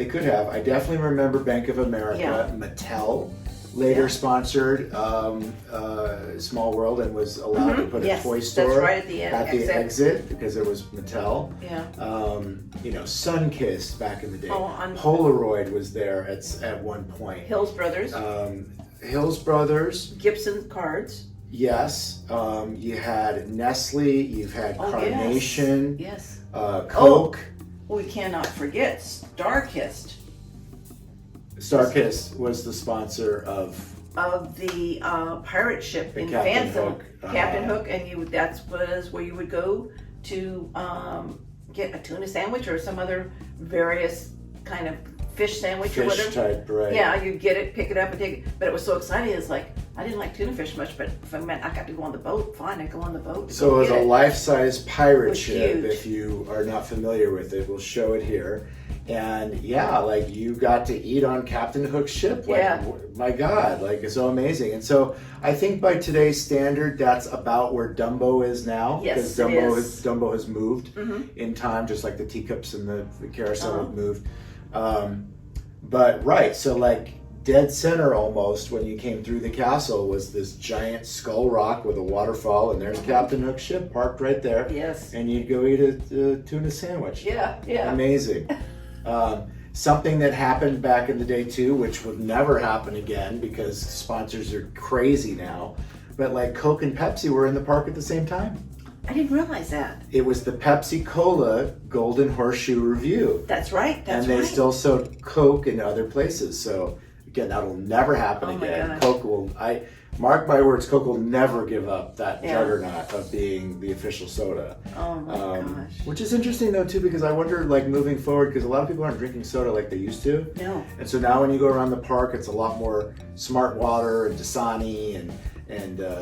Speaker 1: I definitely remember Bank of America, Mattel. later
Speaker 2: Yeah.
Speaker 1: sponsored Small World and was allowed to put a toy store
Speaker 2: that's right at the
Speaker 1: exit because it was Mattel.
Speaker 2: Yeah.
Speaker 1: Sunkist back in the day.
Speaker 2: On
Speaker 1: Polaroid was there at one point.
Speaker 2: Hills Brothers.
Speaker 1: Hills Brothers.
Speaker 2: Gibson Cards.
Speaker 1: Yes. You had Nestle. You've had Carnation.
Speaker 2: Yes.
Speaker 1: Coke.
Speaker 2: We cannot forget StarKist.
Speaker 1: StarKist was the sponsor of
Speaker 2: the pirate ship in
Speaker 1: Captain
Speaker 2: Fans.
Speaker 1: Hook.
Speaker 2: Captain Hook, and that was where you would go to get a tuna sandwich or some other various kind of fish sandwich or whatever.
Speaker 1: Fish type, right?
Speaker 2: Yeah, you get it, pick it up, and take it. But it was so exciting. It's like I didn't like tuna fish much, but if I meant I got to go on the boat, fine, I go on the boat.
Speaker 1: So it was a life-size pirate ship.
Speaker 2: Huge.
Speaker 1: If you are not familiar with it, we'll show it here. And yeah, like you got to eat on Captain Hook's ship. Like, my God, like it's so amazing. And so I think by today's standard, that's about where Dumbo is now.
Speaker 2: Yes,
Speaker 1: because Dumbo has moved in time, just like the teacups and the carousel have moved. But right, so like dead center almost when you came through the castle was this giant skull rock with a waterfall, and there's Captain Hook's ship parked right there.
Speaker 2: Yes.
Speaker 1: And you'd go eat a tuna sandwich.
Speaker 2: Yeah.
Speaker 1: Amazing. Something that happened back in the day too, which would never happen again because sponsors are crazy now, but like Coke and Pepsi were in the park at the same time.
Speaker 2: I didn't realize that.
Speaker 1: It was the Pepsi Cola Golden Horseshoe Review.
Speaker 2: That's right.
Speaker 1: And they still sold Coke in other places. So again, that'll never happen again.
Speaker 2: My gosh.
Speaker 1: Coke will, mark my words, Coke will never give up that juggernaut of being the official soda.
Speaker 2: Oh my gosh.
Speaker 1: Which is interesting though too, because I wonder like moving forward, because a lot of people aren't drinking soda like they used to.
Speaker 2: No.
Speaker 1: And so now when you go around the park, it's a lot more Smart Water and Dasani and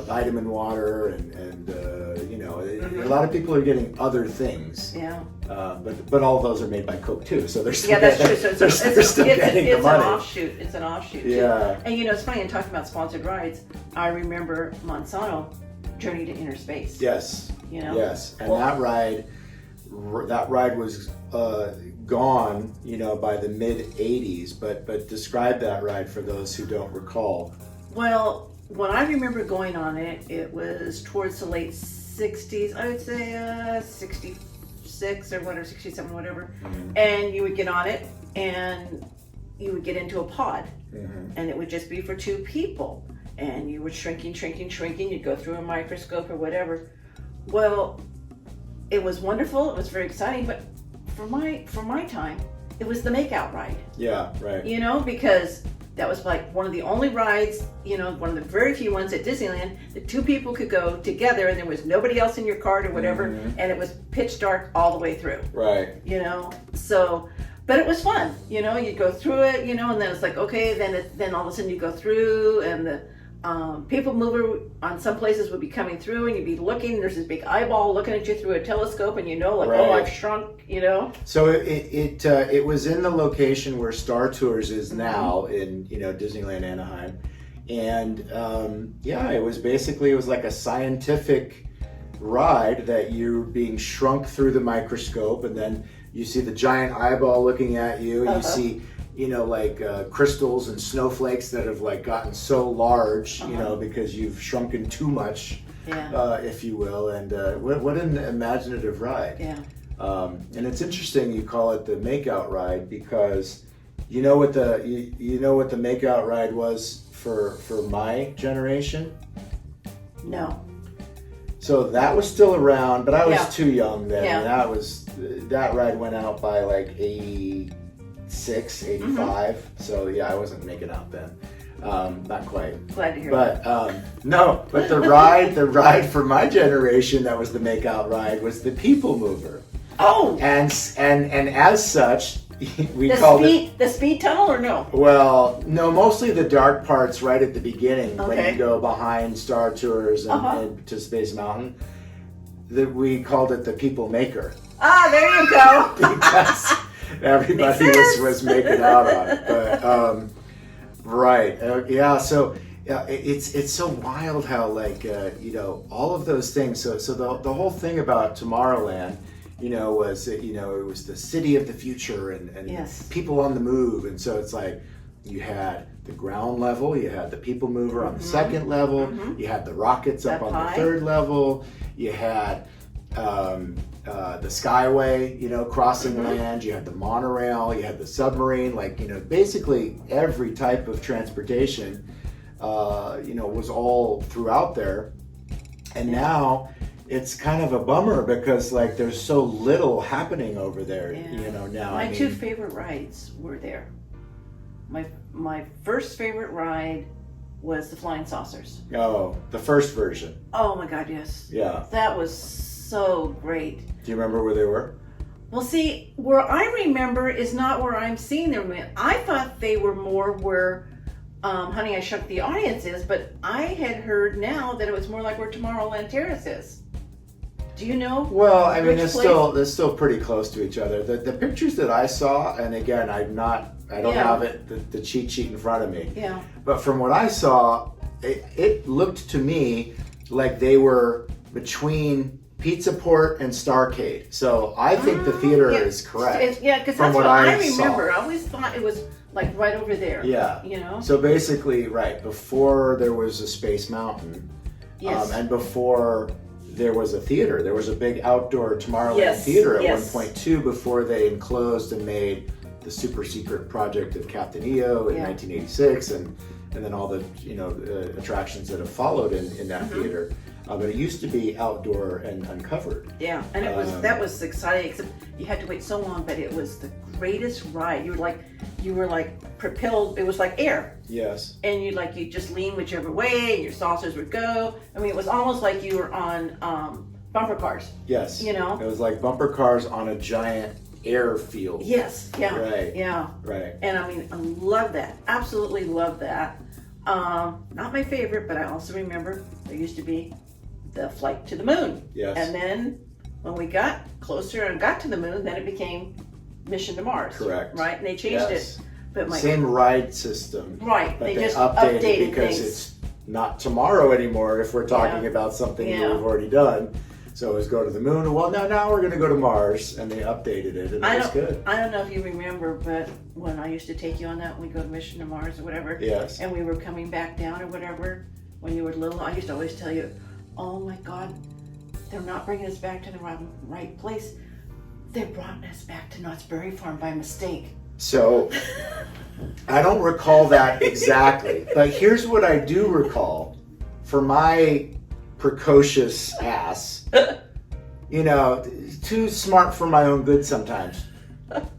Speaker 1: vitamin water and a lot of people are getting other things.
Speaker 2: Yeah.
Speaker 1: But all of those are made by Coke too, so they're still
Speaker 2: That's true. So
Speaker 1: they're still getting the money.
Speaker 2: It's an offshoot.
Speaker 1: Yeah.
Speaker 2: Too. And it's funny in talking about sponsored rides. I remember Monsanto Journey to Inner Space.
Speaker 1: Yes. Yes, and that ride was gone, by the mid '80s. But describe that ride for those who don't recall.
Speaker 2: Well, when I remember going on it, it was towards the late '60s. I would say 66 or whatever, 67, whatever. Mm-hmm. And you would get on it, and you would get into a pod, and it would just be for two people. And you were shrinking. You'd go through a microscope or whatever. Well, it was wonderful. It was very exciting. But for my time, it was the makeout ride.
Speaker 1: Yeah, right.
Speaker 2: Because that was like one of the only rides, one of the very few ones at Disneyland that two people could go together, and there was nobody else in your cart or whatever, and it was pitch dark all the way through.
Speaker 1: Right.
Speaker 2: So. But it was fun, you'd go through it, and then it's like, okay, then all of a sudden you go through, and the people mover on some places would be coming through, and you'd be looking, and there's this big eyeball looking at you through a telescope, and
Speaker 1: right.
Speaker 2: Oh, I've shrunk,
Speaker 1: So it was in the location where Star Tours is now in, Disneyland Anaheim. And it was like a scientific ride that you're being shrunk through the microscope, and then you see the giant eyeball looking at you. You see, crystals and snowflakes that have like gotten so large, because you've shrunken too much, if you will. And what an imaginative ride.
Speaker 2: Yeah.
Speaker 1: And it's interesting you call it the makeout ride, because you know what the makeout ride was for my generation?
Speaker 2: No.
Speaker 1: So that was still around, but I was too young then.
Speaker 2: Yeah.
Speaker 1: That ride went out by like 86, 85. So I wasn't making out then. Not quite.
Speaker 2: Glad to hear
Speaker 1: that. But the ride for my generation that was the makeout ride was the People Mover.
Speaker 2: Oh.
Speaker 1: And as such, we called it
Speaker 2: the speed tunnel, or no?
Speaker 1: Well, no, mostly the dark parts right at the beginning when you go behind Star Tours and to Space Mountain. We called it the People Maker.
Speaker 2: Ah, there you go.
Speaker 1: Because everybody was making out on it. But right, So it's so wild how all of those things. So the whole thing about Tomorrowland, was it was the city of the future and people on the move, and so it's like you had the ground level, you had the people mover on the second level, you had the rockets up on the third level, you had the skyway, you know, crossing land, you had the monorail, you had the submarine, like, you know, basically every type of transportation, you know, was all throughout there. And now it's kind of a bummer because like there's so little happening over there, you know, now.
Speaker 2: My two favorite rides were there. My first favorite ride was the Flying Saucers.
Speaker 1: Oh, the first version.
Speaker 2: Oh my God, yes.
Speaker 1: Yeah.
Speaker 2: That was so great.
Speaker 1: Do you remember where they were?
Speaker 2: Well, see, where I remember is not where I'm seeing them. I thought they were more where Honey, I Shrunk the Audience is, but I had heard now that it was more like where Tomorrowland Terrace is. Do you know?
Speaker 1: Well, I mean, they're still pretty close to each other. The pictures that I saw, and again, I don't have the cheat sheet in front of me.
Speaker 2: Yeah.
Speaker 1: But from what I saw, it looked to me like they were between Pizza Port and Starcade. So I think the theater is correct.
Speaker 2: Yeah, because that's what I remember. I always thought it was like right over there.
Speaker 1: Yeah.
Speaker 2: You know?
Speaker 1: So basically, right, before there was a Space Mountain, and before there was a theater, there was a big outdoor Tomorrowland theater at one point too, before they enclosed and made the super secret project of Captain EO in 1986, and then all the, you know, attractions that have followed in that theater. But it used to be outdoor and uncovered.
Speaker 2: Yeah, and that was exciting. Except you had to wait so long, but it was the greatest ride. You were like propelled. It was like air.
Speaker 1: Yes.
Speaker 2: And you just lean whichever way, and your saucers would go. I mean, it was almost like you were on bumper cars.
Speaker 1: Yes.
Speaker 2: You know.
Speaker 1: It was like bumper cars on a giant airfield.
Speaker 2: Yes. Yeah.
Speaker 1: Right.
Speaker 2: Yeah.
Speaker 1: Right.
Speaker 2: And I mean, I love that. Absolutely love that. Not my favorite, but I also remember there used to be the flight to the moon.
Speaker 1: Yes.
Speaker 2: And then when we got closer and got to the moon, then it became Mission to Mars.
Speaker 1: Correct.
Speaker 2: Right? And they changed it. But
Speaker 1: same ride system.
Speaker 2: Right.
Speaker 1: But
Speaker 2: they just
Speaker 1: updated because
Speaker 2: things.
Speaker 1: it's not tomorrow anymore if we're talking about something we've already done. So it was go to the moon. Well, now we're going to go to Mars, and they updated it, and it was good.
Speaker 2: I don't know if you remember, but when I used to take you on that, we go to Mission to Mars or whatever.
Speaker 1: Yes.
Speaker 2: And we were coming back down or whatever. When you were little, I used to always tell you, "Oh my God, they're not bringing us back to the right place. They brought us back to Knott's Berry Farm by mistake." So,
Speaker 1: I don't recall that exactly, but here's what I do recall for my precocious ass. You know, too smart for my own good sometimes.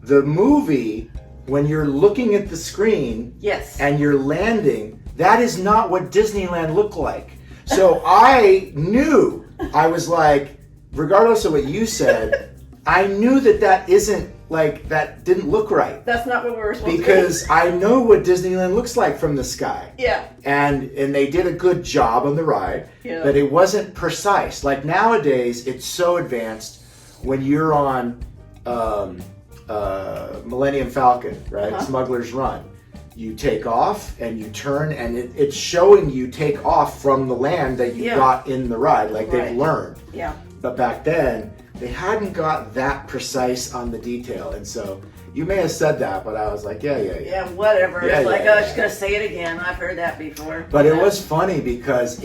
Speaker 1: The movie, when you're looking at the screen and you're landing, that is not what Disneyland looked like. So I knew, I was like, regardless of what you said, I knew that isn't, like, that didn't look right.
Speaker 2: That's not what we were supposed to do.
Speaker 1: Because I know what Disneyland looks like from the sky.
Speaker 2: Yeah.
Speaker 1: And they did a good job on the ride, but it wasn't precise. Like nowadays, it's so advanced when you're on Millennium Falcon, right? Smuggler's Run. You take off and you turn, and it's showing you take off from the land that you got in the ride, like they've learned.
Speaker 2: Yeah.
Speaker 1: But back then, they hadn't got that precise on the detail, and so you may have said that, but I was like, yeah,
Speaker 2: whatever. It's like, oh, she's gonna say it again. I've heard that before.
Speaker 1: But it was funny because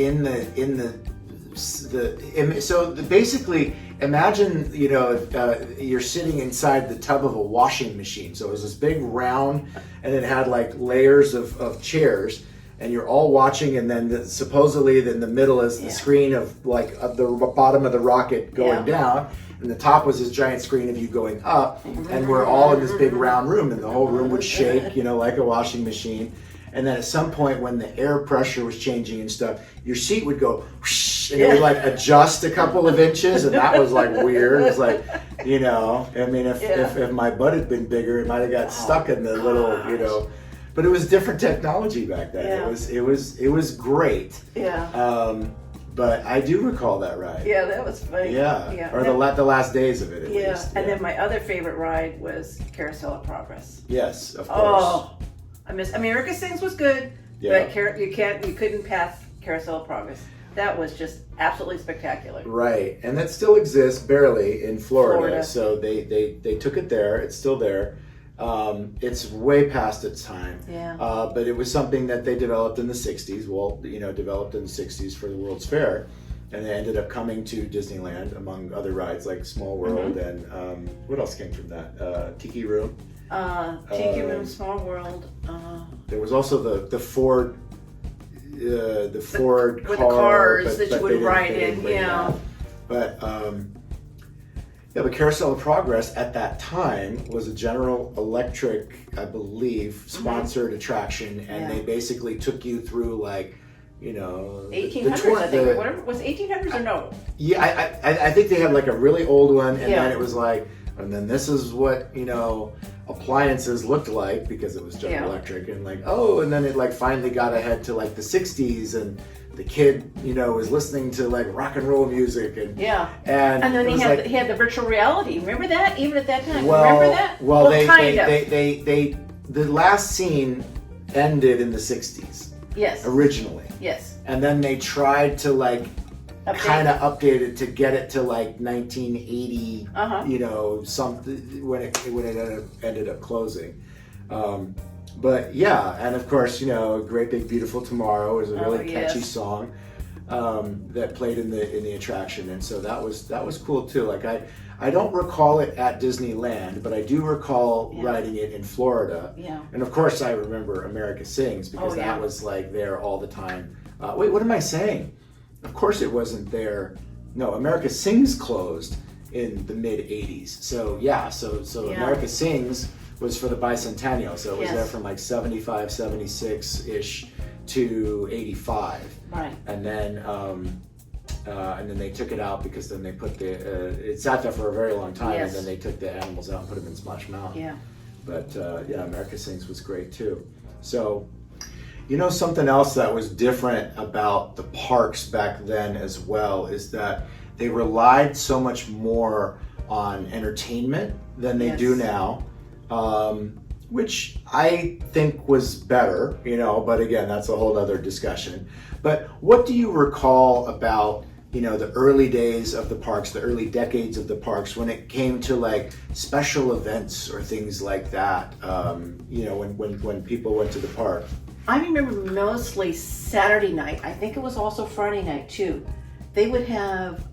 Speaker 1: basically, imagine, you know, you're sitting inside the tub of a washing machine. So it was this big round, and it had like layers of chairs, and you're all watching, and then supposedly in the middle is the screen of like the bottom of the rocket going down, and the top was this giant screen of you going up, and we're all in this big round room, and the whole room would shake, you know, like a washing machine. And then at some point when the air pressure was changing and stuff, your seat would go whoosh, and it would like adjust a couple of inches, and that was like weird. It was like, you know, I mean, if my butt had been bigger, it might have got stuck in the little, you know. But it was different technology back then.
Speaker 2: Yeah.
Speaker 1: It was great.
Speaker 2: Yeah.
Speaker 1: But I do recall that ride.
Speaker 2: Yeah, that was funny.
Speaker 1: Yeah. Or the last days of it at least.
Speaker 2: And then my other favorite ride was Carousel of Progress.
Speaker 1: Yes, of course.
Speaker 2: Oh, I miss America Sings was good, but you couldn't pass Carousel of Progress. That was just absolutely spectacular.
Speaker 1: Right, and that still exists barely in Florida. So they took it there. It's still there. It's way past its time.
Speaker 2: Yeah.
Speaker 1: But it was something that they developed in the 60s. Walt, developed in the 60s for the World's Fair. And they ended up coming to Disneyland, among other rides like Small World and what else came from that? Tiki Room.
Speaker 2: Tiki Room, Small World.
Speaker 1: There was also the Ford, the Ford car,
Speaker 2: with the cars that
Speaker 1: but
Speaker 2: you would ride in. Yeah.
Speaker 1: But but Carousel of Progress at that time was a General Electric, I believe, sponsored attraction, and they basically took you through
Speaker 2: 1800s, I think. Whatever was 1800s or no?
Speaker 1: Yeah, I think they had like a really old one, and then it was like, and then this is what appliances looked like, because it was General Electric, and and then it finally got ahead to the 60s, and the kid was listening to rock and roll music, and
Speaker 2: then he had the virtual reality. Remember that? Even at that time,
Speaker 1: well,
Speaker 2: remember that?
Speaker 1: Well, they the last scene ended in the 60s.
Speaker 2: Yes.
Speaker 1: Originally.
Speaker 2: Yes.
Speaker 1: And then they tried to kind of update it to get it to 1980, something when it ended up closing. But yeah, and of course, Great Big Beautiful Tomorrow is a really catchy song that played in the attraction, and so that was cool too. I don't recall it at Disneyland, but I do recall riding it in Florida.
Speaker 2: Yeah.
Speaker 1: And of course, I remember America Sings, because that was there all the time. Wait, what am I saying? Of course, it wasn't there. No, America Sings closed in the mid '80s. So America Sings was for the bicentennial, so it was there from 75, 76-ish to 85.
Speaker 2: Right.
Speaker 1: And then they took it out, because then they put it sat there for a very long time, and then they took the animals out and put them in Splash Mountain.
Speaker 2: Yeah.
Speaker 1: But America Sings was great too. So, something else that was different about the parks back then as well is that they relied so much more on entertainment than they do now. Which I think was better, but again, that's a whole other discussion. But what do you recall about, the early days of the parks, the early decades of the parks, when it came to special events or things like that, when people went to the park?
Speaker 2: I remember mostly Saturday night. I think it was also Friday night too. They would have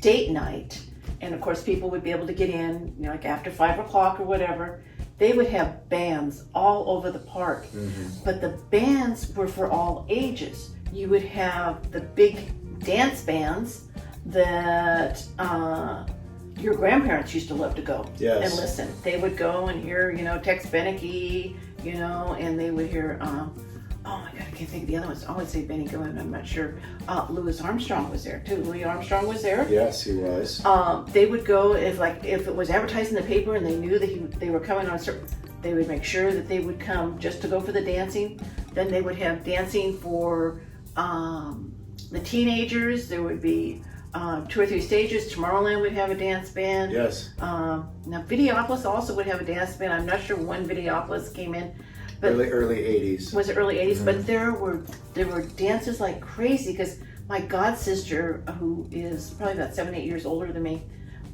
Speaker 2: date night, and of course people would be able to get in, after 5 o'clock or whatever. They would have bands all over the park, but the bands were for all ages. You would have the big dance bands that your grandparents used to love to go and listen. They would go and hear, Tex Beneke, and they would hear, oh my God, I can't think of the other ones. I would say Benny Goodman, I'm not sure. Louis Armstrong was there too. Louis Armstrong was there.
Speaker 1: Yes, he was.
Speaker 2: They would go if it was advertised in the paper and they knew that they were coming on certain, they would make sure that they would come just to go for the dancing. Then they would have dancing for the teenagers. There would be 2 or 3 stages. Tomorrowland would have a dance band.
Speaker 1: Yes.
Speaker 2: Now Videopolis also would have a dance band. I'm not sure when Videopolis came in. But
Speaker 1: early 80s.
Speaker 2: Was it early 80s? But there were dances like crazy, because my god sister, who is probably about 7-8 years older than me,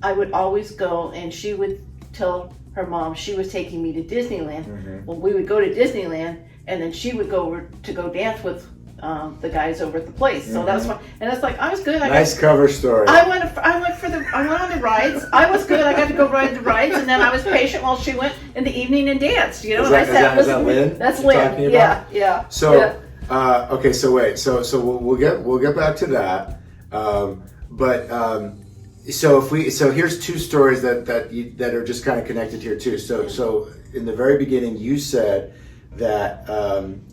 Speaker 2: I would always go, and she would tell her mom she was taking me to Disneyland. Well, we would go to Disneyland, and then she would go to go dance with the guys over at the place. So that was fun, and it's I was good.
Speaker 1: Nice cover story.
Speaker 2: I went on the rides. I was good. I got to go ride the rides, and then I was patient while she went in the evening and danced.
Speaker 1: Is that Lynn?
Speaker 2: That's Lynn. Yeah.
Speaker 1: So okay, so wait, so we'll get back to that, so here's 2 stories that are just kind of connected here too. So in the very beginning, you said that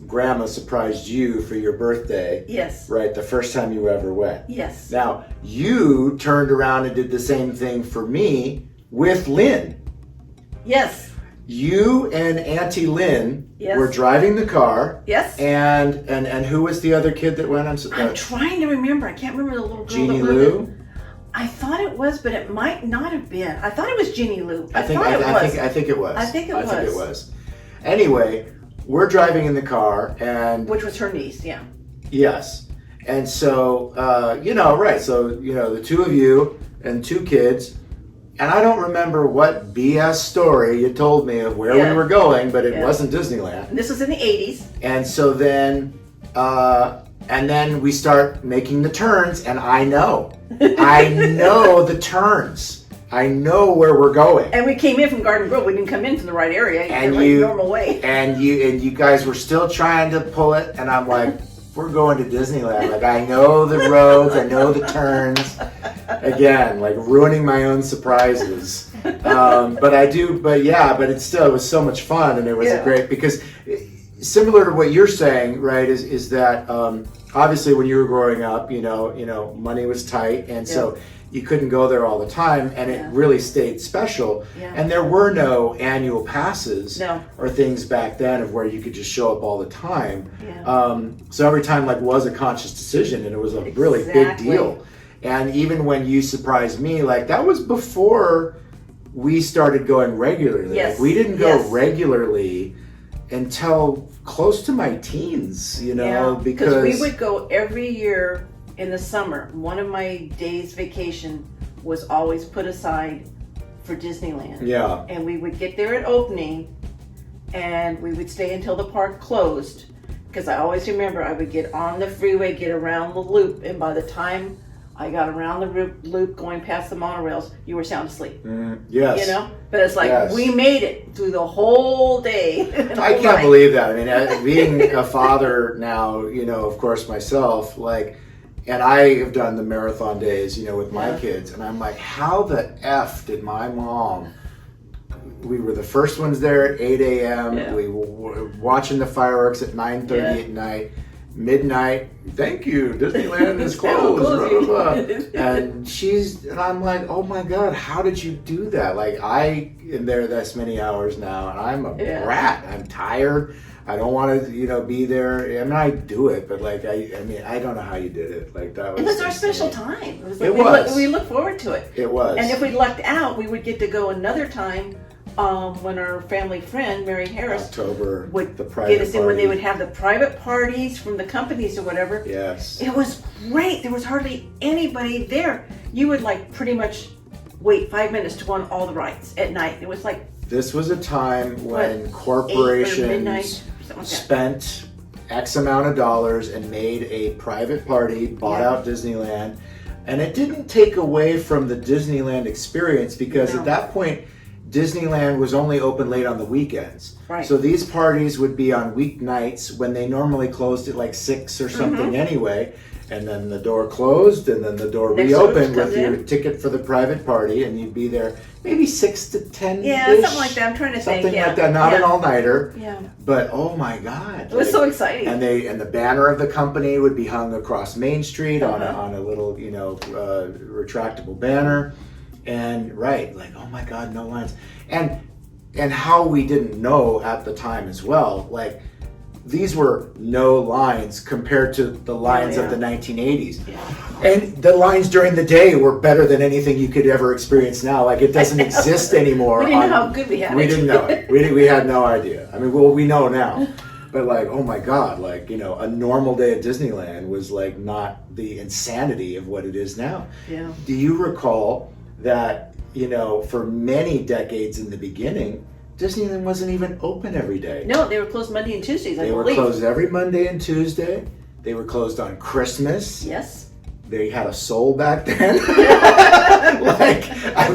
Speaker 1: Grandma surprised you for your birthday.
Speaker 2: Yes.
Speaker 1: Right, the first time you ever went.
Speaker 2: Yes.
Speaker 1: Now, you turned around and did the same thing for me with Lynn.
Speaker 2: Yes.
Speaker 1: You and Auntie Lynn were driving the car.
Speaker 2: Yes.
Speaker 1: And who was the other kid that went on?
Speaker 2: I'm trying to remember. I can't remember the little girl.
Speaker 1: Jeannie Lou?
Speaker 2: I thought it was, but it might not have been. I thought it was Jeannie Lou.
Speaker 1: I think it was. Anyway, we're driving in the car, and
Speaker 2: which was her niece,
Speaker 1: Yes. And so, right, so, the 2 of you and 2 kids, And I don't remember what BS story you told me of where we were going, but it wasn't Disneyland.
Speaker 2: And this was in the 80s.
Speaker 1: And so then, and then we start making the turns, and I know the turns. I know where we're going.
Speaker 2: And we came in from Garden Grove. We didn't come in from the right area.
Speaker 1: And
Speaker 2: the normal way.
Speaker 1: And you guys were still trying to pull it, and I'm like, we're going to Disneyland. Like, I know the roads, I know the turns. Again, like ruining my own surprises. But it was so much fun, and it was great, because similar to what you're saying, right, is that obviously when you were growing up, money was tight, and so you couldn't go there all the time, and it really stayed special. Yeah. And there were no annual passes or things back then of where you could just show up all the time. Yeah. So every time was a conscious decision, and it was a really big deal. And even when you surprised me, that was before we started going regularly.
Speaker 2: Yes.
Speaker 1: We didn't go regularly until close to my teens, because
Speaker 2: we would go every year. In the summer, one of my days vacation was always put aside for Disneyland.
Speaker 1: Yeah.
Speaker 2: And we would get there at opening, and we would stay until the park closed. Because I always remember I would get on the freeway, get around the loop, and by the time I got around the loop going past the monorails, you were sound asleep.
Speaker 1: Yes.
Speaker 2: But it's like we made it through the whole day.
Speaker 1: I can't believe that. I mean, being a father now, of course myself, and I have done the marathon days, with my kids, and I'm like, how the F did my mom, we were the first ones there at 8 a.m., we were watching the fireworks at 9:30 at night, midnight, thank you, Disneyland is closed, blah, blah, blah. And I'm like, oh my God, how did you do that? I am there this many hours now, and I'm a brat, I'm tired. I don't want to, be there. I mean, I do it, but I don't know how you did it. That was. It
Speaker 2: was our special time.
Speaker 1: It was.
Speaker 2: We look forward to it.
Speaker 1: It was.
Speaker 2: And if we lucked out, we would get to go another time when our family friend Mary Harris
Speaker 1: October
Speaker 2: would
Speaker 1: the private
Speaker 2: get us in when they would have the private parties from the companies or whatever.
Speaker 1: Yes.
Speaker 2: It was great. There was hardly anybody there. You would pretty much wait 5 minutes to go on all the rides at night. It was
Speaker 1: This was a time when corporations spent X amount of dollars and made a private party, bought out Disneyland, and it didn't take away from the Disneyland experience, because at that point Disneyland was only open late on the weekends.
Speaker 2: Right.
Speaker 1: So these parties would be on weeknights when they normally closed at 6 or something anyway. And then the door closed, and then the door reopened with your ticket for the private party, and you'd be there maybe 6 to 10.
Speaker 2: Yeah, something like that. I'm trying to think.
Speaker 1: Something like that. Not an all-nighter.
Speaker 2: Yeah.
Speaker 1: But oh my God,
Speaker 2: it was so exciting.
Speaker 1: And the banner of the company would be hung across Main Street on a little retractable banner, and oh my God, no lines, and how we didn't know at the time as well, these were no lines compared to the lines of the 1980s. Yeah. And the lines during the day were better than anything you could ever experience now. It doesn't exist anymore.
Speaker 2: We didn't know how good we had it.
Speaker 1: We didn't know it. We had no idea. I mean, we know now. But oh my God, a normal day at Disneyland was not the insanity of what it is now.
Speaker 2: Yeah.
Speaker 1: Do you recall that, for many decades in the beginning, Disneyland wasn't even open every day.
Speaker 2: No, they were closed Monday and Tuesdays, I believe.
Speaker 1: They were closed every Monday and Tuesday. They were closed on Christmas.
Speaker 2: Yes.
Speaker 1: They had a soul back then.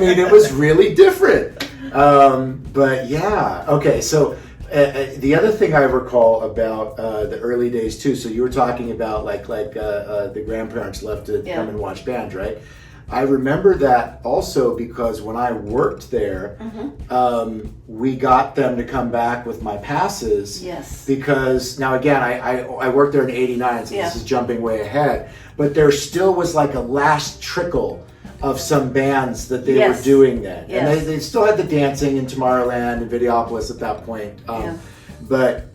Speaker 1: It was really different. But yeah, okay, so the other thing I recall about the early days too, so you were talking about the grandparents left to come and watch bands, right? I remember that also because when I worked there, we got them to come back with my passes.
Speaker 2: Yes.
Speaker 1: Because now again, I worked there in '89, so this is jumping way ahead. But there still was a last trickle of some bands that they were doing then, and they still had the dancing in Tomorrowland and Videopolis at that point. But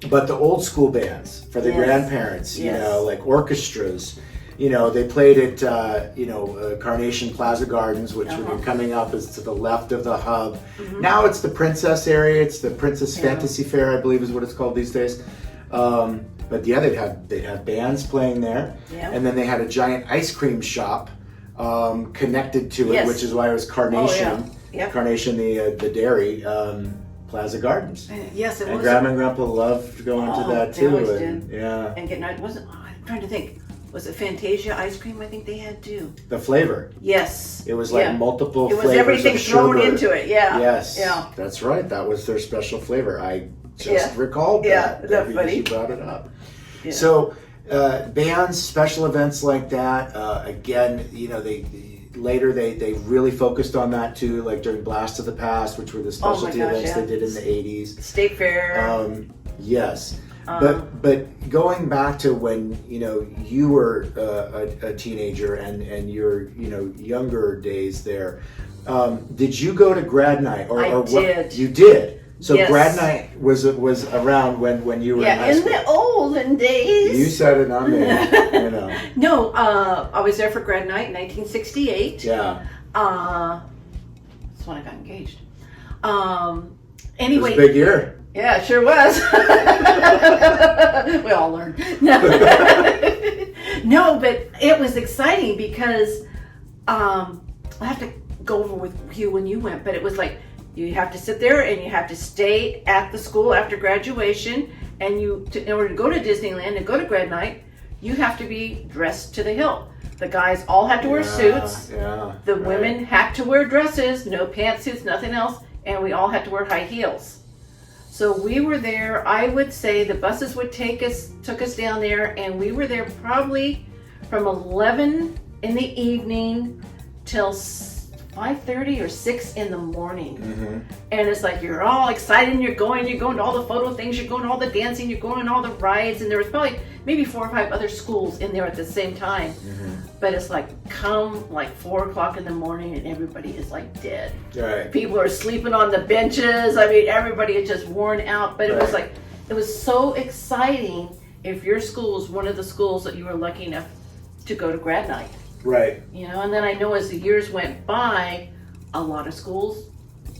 Speaker 1: the old school bands for the grandparents, orchestras. They played at, Carnation Plaza Gardens, which when you're coming up is to the left of the hub. Now it's the Princess area. It's the Princess Fantasy Fair, I believe is what it's called these days. But they'd have bands playing there. And then they had a giant ice cream shop connected to it,
Speaker 2: Yes.
Speaker 1: which is why it was Carnation.
Speaker 2: Oh, yeah. Yep.
Speaker 1: Carnation, the dairy, Plaza Gardens.
Speaker 2: Yes, it
Speaker 1: And
Speaker 2: was.
Speaker 1: Grandma and Grandpa loved going to that
Speaker 2: they
Speaker 1: too.
Speaker 2: always
Speaker 1: And,
Speaker 2: did.
Speaker 1: yeah.
Speaker 2: And getting, I'm trying to think. Was it Fantasia ice cream? I think they had too.
Speaker 1: The flavor.
Speaker 2: Yes.
Speaker 1: It was like multiple
Speaker 2: It was
Speaker 1: flavors
Speaker 2: everything
Speaker 1: of
Speaker 2: thrown
Speaker 1: sugar.
Speaker 2: into it. Yeah.
Speaker 1: Yes.
Speaker 2: Yeah.
Speaker 1: That's right. That was their special flavor. I just
Speaker 2: Yeah.
Speaker 1: recalled
Speaker 2: Yeah,
Speaker 1: that.
Speaker 2: that's
Speaker 1: because
Speaker 2: funny.
Speaker 1: you brought it up.
Speaker 2: Yeah.
Speaker 1: So, bands, special events like that. Again, later they really focused on that too, like during Blast of the Past, which were the specialty
Speaker 2: gosh,
Speaker 1: events
Speaker 2: yeah.
Speaker 1: they did in the 80s.
Speaker 2: State Fair.
Speaker 1: Yes. But going back to when you were a teenager and your younger days there, did you go to Grad Night
Speaker 2: I did.
Speaker 1: You did. So
Speaker 2: Yes.
Speaker 1: Grad Night was around when you were in high
Speaker 2: in
Speaker 1: school.
Speaker 2: the olden days.
Speaker 1: You said it, not me.
Speaker 2: No, I was there for Grad Night in 1968.
Speaker 1: Yeah.
Speaker 2: That's when I got engaged.
Speaker 1: It was
Speaker 2: Anyway.
Speaker 1: a big year.
Speaker 2: Yeah, it sure was. We all learned. No. No, but it was exciting because I have to go over with you when you went, but it was like you have to sit there and you have to stay at the school after graduation, and in order to go to Disneyland and go to Grad Night, you have to be dressed to the hilt. The guys all had to wear suits.
Speaker 1: Yeah.
Speaker 2: The women had to wear dresses, no pantsuits, nothing else, and we all had to wear high heels. So we were there, I would say the buses took us down there, and we were there probably from 11 in the evening till 5:30 or 6 in the morning.
Speaker 1: Mm-hmm.
Speaker 2: And it's like you're all excited and you're going to all the photo things, you're going to all the dancing, you're going to all the rides, and there was probably maybe 4 or 5 other schools in there at the same time.
Speaker 1: Mm-hmm.
Speaker 2: But it's like come like 4 o'clock in the morning and everybody is like dead.
Speaker 1: Right.
Speaker 2: People are sleeping on the benches. I mean, everybody is just worn out. But it was like, it was so exciting if your school was one of the schools that you were lucky enough to go to Grad Night.
Speaker 1: Right.
Speaker 2: And then I know as the years went by, a lot of schools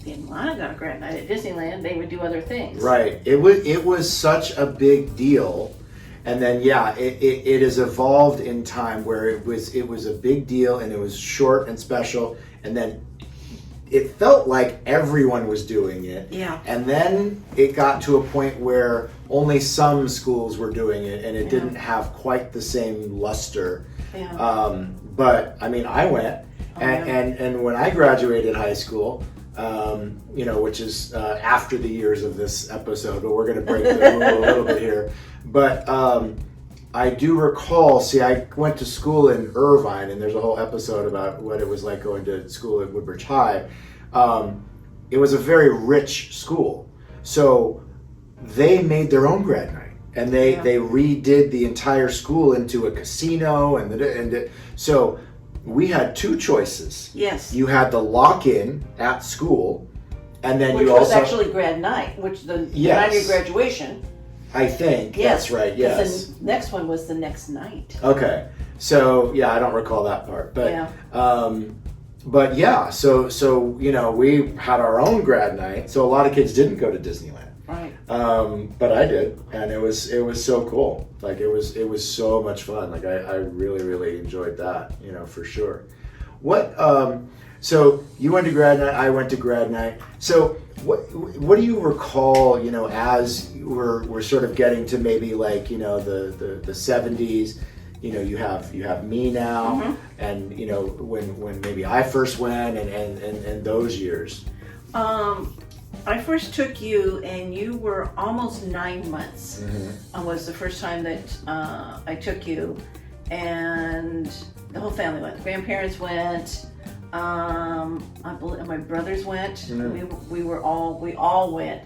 Speaker 2: didn't want to go to Grad Night at Disneyland. They would do other things.
Speaker 1: Right. It was such a big deal. And then it has evolved in time where it was a big deal and it was short and special, and then it felt like everyone was doing it.
Speaker 2: Yeah.
Speaker 1: And then it got to a point where only some schools were doing it, and it didn't have quite the same luster.
Speaker 2: Yeah.
Speaker 1: But I mean, I went, and when I graduated high school, which is after the years of this episode, but we're going to break the rule a little bit here. But I do recall, I went to school in Irvine, and there's a whole episode about what it was like going to school at Woodbridge High. It was a very rich school. So they made their own grad night, and they redid the entire school into a casino, so we had 2 choices.
Speaker 2: Yes.
Speaker 1: You had the lock-in at school, and then
Speaker 2: Which
Speaker 1: you
Speaker 2: was
Speaker 1: also
Speaker 2: actually Grad Night, which the
Speaker 1: Yes.
Speaker 2: 9-year graduation.
Speaker 1: I think that's right. Yes.
Speaker 2: The next one was the next night.
Speaker 1: Okay. So I don't recall that part, but so we had our own grad night. So a lot of kids didn't go to Disneyland.
Speaker 2: Right.
Speaker 1: But I did, and it was so cool. Like it was so much fun. Like I really, really enjoyed that, for sure. What so you went to grad night, I went to grad night. So what do you recall, as we're sort of getting to maybe like, the 70s, you have me now, and when maybe I first went and those years.
Speaker 2: I first took you, and you were almost 9 months. Was the first time that I took you, and the whole family went. The grandparents went. I believe my brothers went. We all went,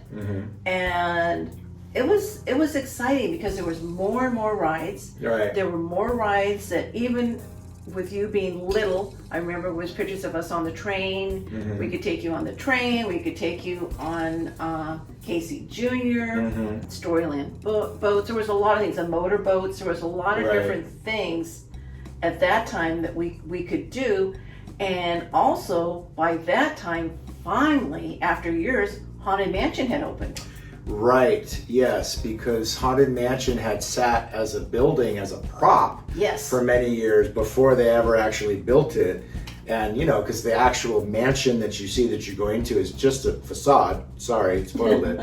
Speaker 2: and it was exciting because there was more and more rides.
Speaker 1: Right.
Speaker 2: There were more rides that even with you being little, I remember was pictures of us on the train. We could take you on the train. We could take you on Casey Jr., Storyland boats. There was a lot of things, the motor boats. There was a lot of different things at that time that we could do. And also, by that time, finally, after years, Haunted Mansion had opened.
Speaker 1: Right, yes, because Haunted Mansion had sat as a building, as a prop
Speaker 2: Yes.
Speaker 1: for many years before they ever actually built it. And, you know, because the actual mansion that you see that you're going to is just a facade. Sorry, spoiled it.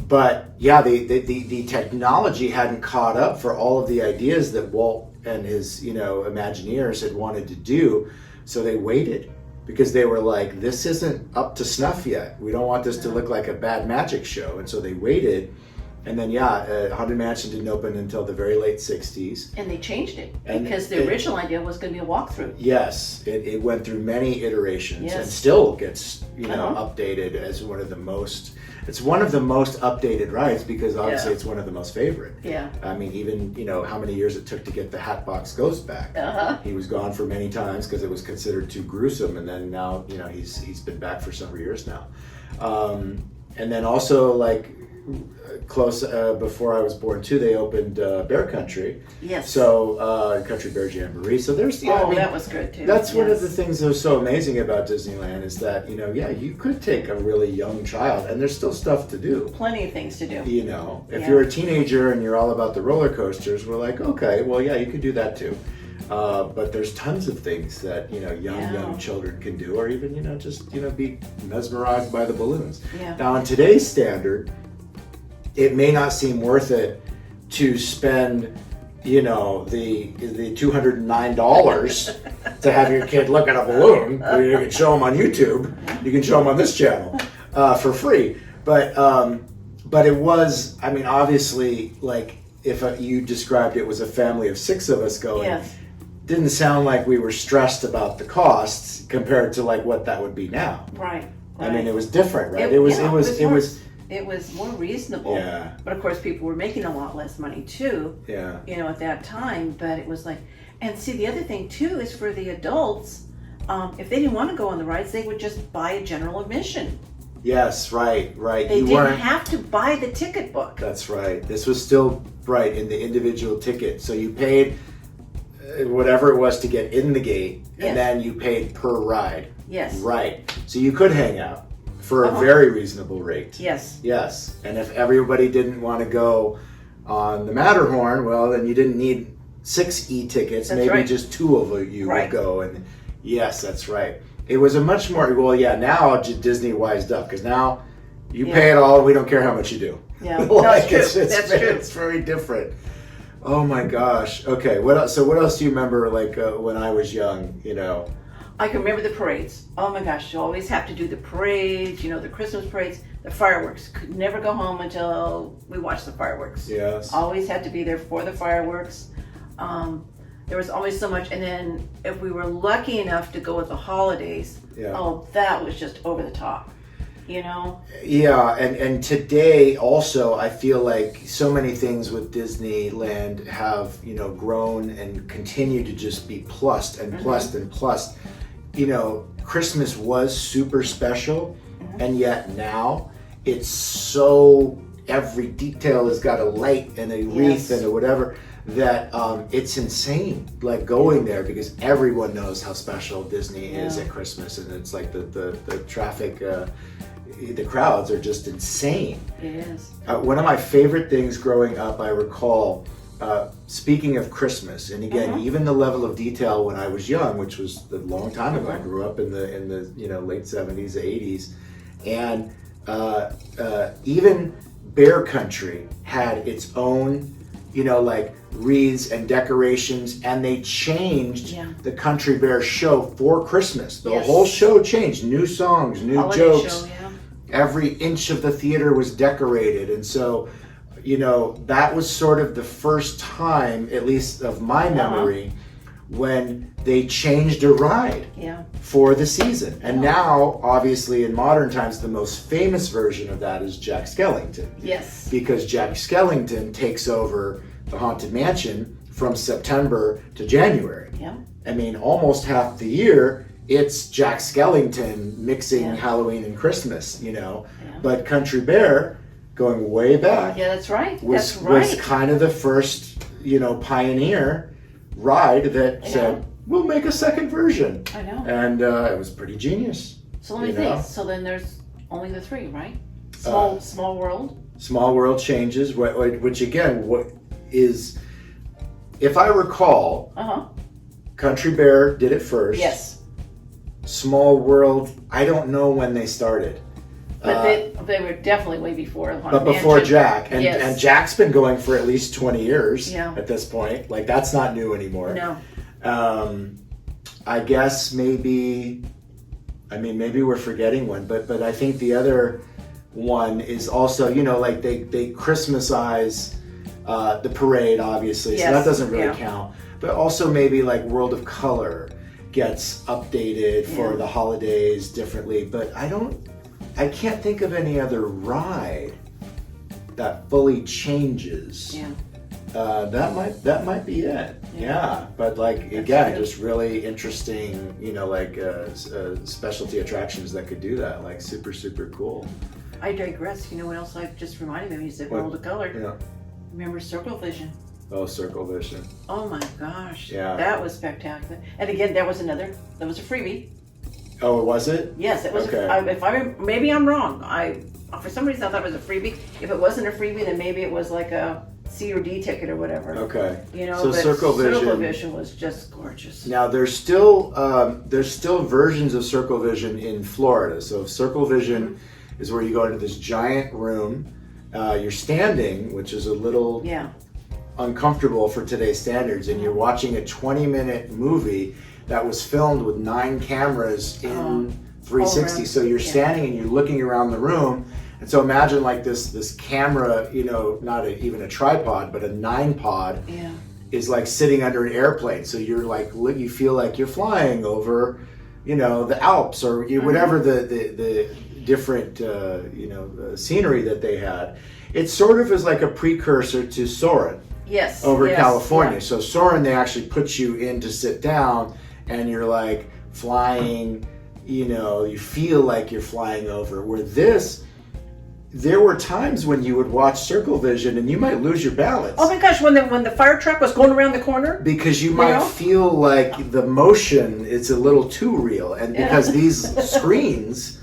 Speaker 1: But yeah, the technology hadn't caught up for all of the ideas that Walt and his, you know, Imagineers had wanted to do. So they waited because they were like, this isn't up to snuff yet. We don't want this to look like a bad magic show. And so they waited. And then, Haunted Mansion didn't open until the very late 60s.
Speaker 2: And they changed it because the original idea was going to be a walkthrough.
Speaker 1: Yes, it went through many iterations and
Speaker 2: Yes.
Speaker 1: still gets, you know, updated as one of the most, it's one of the most updated rides because obviously it's one of the most favorite.
Speaker 2: Yeah.
Speaker 1: I mean, even, you know, how many years it took to get the Hatbox Ghost back. He was gone for many times because it was considered too gruesome, and then now, you know, he's been back for several years now. And then also, like, close before I was born too, they opened Bear Country.
Speaker 2: Yes.
Speaker 1: So Country Bear Jamboree. So there's
Speaker 2: that was good too.
Speaker 1: That's one of the things that was so amazing about Disneyland is that, you know, you could take a really young child and there's still stuff to do.
Speaker 2: Plenty of things to do.
Speaker 1: You know, if you're a teenager and you're all about the roller coasters, we're like, okay, well, yeah, you could do that too. But there's tons of things that, you know, young children can do, or even, you know, just, you know, be mesmerized by the balloons.
Speaker 2: Yeah.
Speaker 1: Now, on today's standard, it may not seem worth it to spend, you know, the $209 to have your kid look at a balloon. You can show them on YouTube. You can show them on this channel for free. But it was, I mean, obviously, like, if you described it was a family of 6 of us going, didn't sound like we were stressed about the costs compared to like what that would be now.
Speaker 2: Right.
Speaker 1: I mean, it was different, right?
Speaker 2: It was more reasonable.
Speaker 1: Yeah.
Speaker 2: But of course, people were making a lot less money too.
Speaker 1: Yeah.
Speaker 2: You know, at that time. But it was like, and see, the other thing too is for the adults, if they didn't want to go on the rides, they would just buy a general admission.
Speaker 1: Yes, right.
Speaker 2: They didn't have to buy the ticket book.
Speaker 1: That's right. This was still in the individual ticket. So you paid whatever it was to get in the gate, and then you paid per ride.
Speaker 2: Yes.
Speaker 1: Right. So you could hang out for a very reasonable rate.
Speaker 2: Yes.
Speaker 1: Yes. And if everybody didn't want to go on the Matterhorn, well, then you didn't need 6 e-tickets.
Speaker 2: That's
Speaker 1: Maybe
Speaker 2: right.
Speaker 1: just 2 of you would go. And yes, that's right. It was a much more, now Disney wised up because now you pay it all and we don't care how much you do.
Speaker 2: Yeah,
Speaker 1: like,
Speaker 2: that's true.
Speaker 1: That's true. It's very different. Oh my gosh. Okay. What else? So what else do you remember, like when I was young, you know?
Speaker 2: I can remember the parades. Oh my gosh, you always have to do the parades, you know, the Christmas parades, the fireworks. Could never go home until we watched the fireworks.
Speaker 1: Yes.
Speaker 2: Always had to be there for the fireworks. There was always so much. And then if we were lucky enough to go with the holidays, that was just over the top, you know?
Speaker 1: Yeah, and today also I feel like so many things with Disneyland have, you know, grown and continue to just be plussed and plussed and plussed. You know, Christmas was super special, and yet now it's so, every detail has got a light and a wreath and a whatever, that it's insane, like going there, because everyone knows how special Disney is at Christmas, and it's like the traffic, the crowds are just insane.
Speaker 2: It is.
Speaker 1: One of my favorite things growing up, I recall, speaking of Christmas, and again, even the level of detail when I was young, which was a long time ago. I grew up in the you know, late 70s, 80s, and even Bear Country had its own, you know, like wreaths and decorations, and they changed the Country Bear show for Christmas. The whole show changed, new songs, new
Speaker 2: Holiday
Speaker 1: jokes.
Speaker 2: Show,
Speaker 1: Every inch of the theater was decorated, and so, you know, that was sort of the first time, at least of my memory, when they changed a ride for the season. And now, obviously, in modern times, the most famous version of that is Jack Skellington.
Speaker 2: Yes.
Speaker 1: Because Jack Skellington takes over the Haunted Mansion from September to January.
Speaker 2: Yeah.
Speaker 1: I mean, almost half the year, it's Jack Skellington mixing Halloween and Christmas, you know. But Country Bear, going way back,
Speaker 2: that's right.
Speaker 1: was kind of the first, you know, pioneer ride that said, we'll make a second version.
Speaker 2: I know.
Speaker 1: And it was pretty genius.
Speaker 2: So let me think. So then there's only the 3, right? Small world.
Speaker 1: Small World changes, which again, what is, if I recall, Country Bear did it first.
Speaker 2: Yes.
Speaker 1: Small World, I don't know when they started.
Speaker 2: But they were definitely way before.
Speaker 1: But before Jack. And,
Speaker 2: yes.
Speaker 1: and Jack's been going for at least 20 years
Speaker 2: Yeah.
Speaker 1: at this point. Like, that's not new anymore.
Speaker 2: No.
Speaker 1: I guess maybe we're forgetting one, but I think the other one is also, like they Christmasize the parade, obviously, so that doesn't really count. But also maybe like World of Color gets updated for the holidays differently. But I can't think of any other ride that fully changes.
Speaker 2: Yeah.
Speaker 1: That might be it. Yeah. But like, again, just really interesting, specialty attractions that could do that. Like super, super cool.
Speaker 2: I digress. You know what else I just reminded me of? You said World of Color.
Speaker 1: Yeah.
Speaker 2: Remember Circle Vision?
Speaker 1: Oh, Circle Vision.
Speaker 2: Oh my gosh.
Speaker 1: Yeah.
Speaker 2: That was spectacular. And again, that was a freebie.
Speaker 1: Oh, was it?
Speaker 2: Yes, it was.
Speaker 1: Okay.
Speaker 2: Maybe I'm wrong. For some reason I thought it was a freebie. If it wasn't a freebie, then maybe it was like a C or D ticket or whatever.
Speaker 1: Okay.
Speaker 2: So
Speaker 1: but Circle
Speaker 2: Vision was just gorgeous.
Speaker 1: Now there's still versions of Circle Vision in Florida. So Circle Vision is where you go into this giant room. You're standing, which is a little uncomfortable for today's standards, and you're watching a 20-minute movie that was filmed with 9 cameras in 360. So you're standing and you're looking around the room. And so imagine like this camera, not even a tripod, but a 9-pod is like sitting under an airplane. So you're like, you feel like you're flying over, the Alps or whatever the different, scenery that they had. It sort of is like a precursor to Soarin'.
Speaker 2: Yes.
Speaker 1: Over California. So Soarin', they actually put you in to sit down and you're like flying, you feel like you're flying over. Where there were times when you would watch Circle Vision and you might lose your balance.
Speaker 2: Oh my gosh, when the fire truck was going around the corner?
Speaker 1: Because you might feel like the motion is a little too real. And because these screens,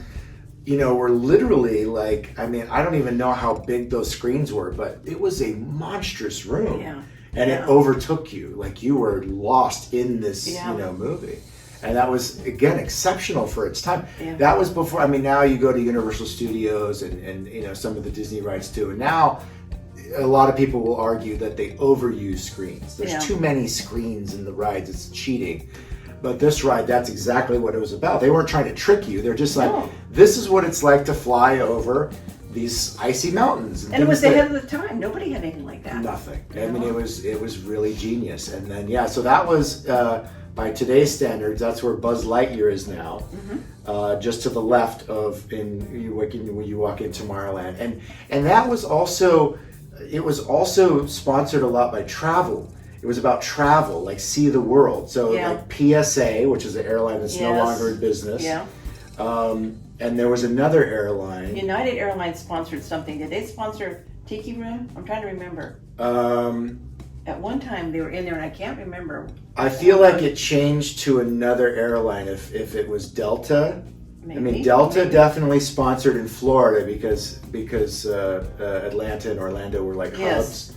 Speaker 1: were literally like, I don't even know how big those screens were, but it was a monstrous room. Yeah. And it overtook you. Like you were lost in this, movie. And that was, again, exceptional for its time. Yeah. That was before, now you go to Universal Studios and some of the Disney rides too. And now a lot of people will argue that they overuse screens. There's too many screens in the rides. It's cheating. But this ride, that's exactly what it was about. They weren't trying to trick you. They're just like, this is what it's like to fly over these icy mountains.
Speaker 2: And it was ahead of the time. Nobody had anything like that.
Speaker 1: Nothing. It was really genius. And then, so that was, by today's standards, that's where Buzz Lightyear is now. Just to the left of, when you walk in Tomorrowland. And that was also, it was also sponsored a lot by travel. It was about travel, like see the world. So like PSA, which is an airline that's no longer in business. Yeah. And there was another airline.
Speaker 2: United Airlines sponsored something. Did they sponsor Tiki Room? I'm trying to remember. At one time they were in there and I can't remember.
Speaker 1: I feel like it changed to another airline if it was Delta. Maybe. Delta definitely sponsored in Florida because Atlanta and Orlando were like hubs.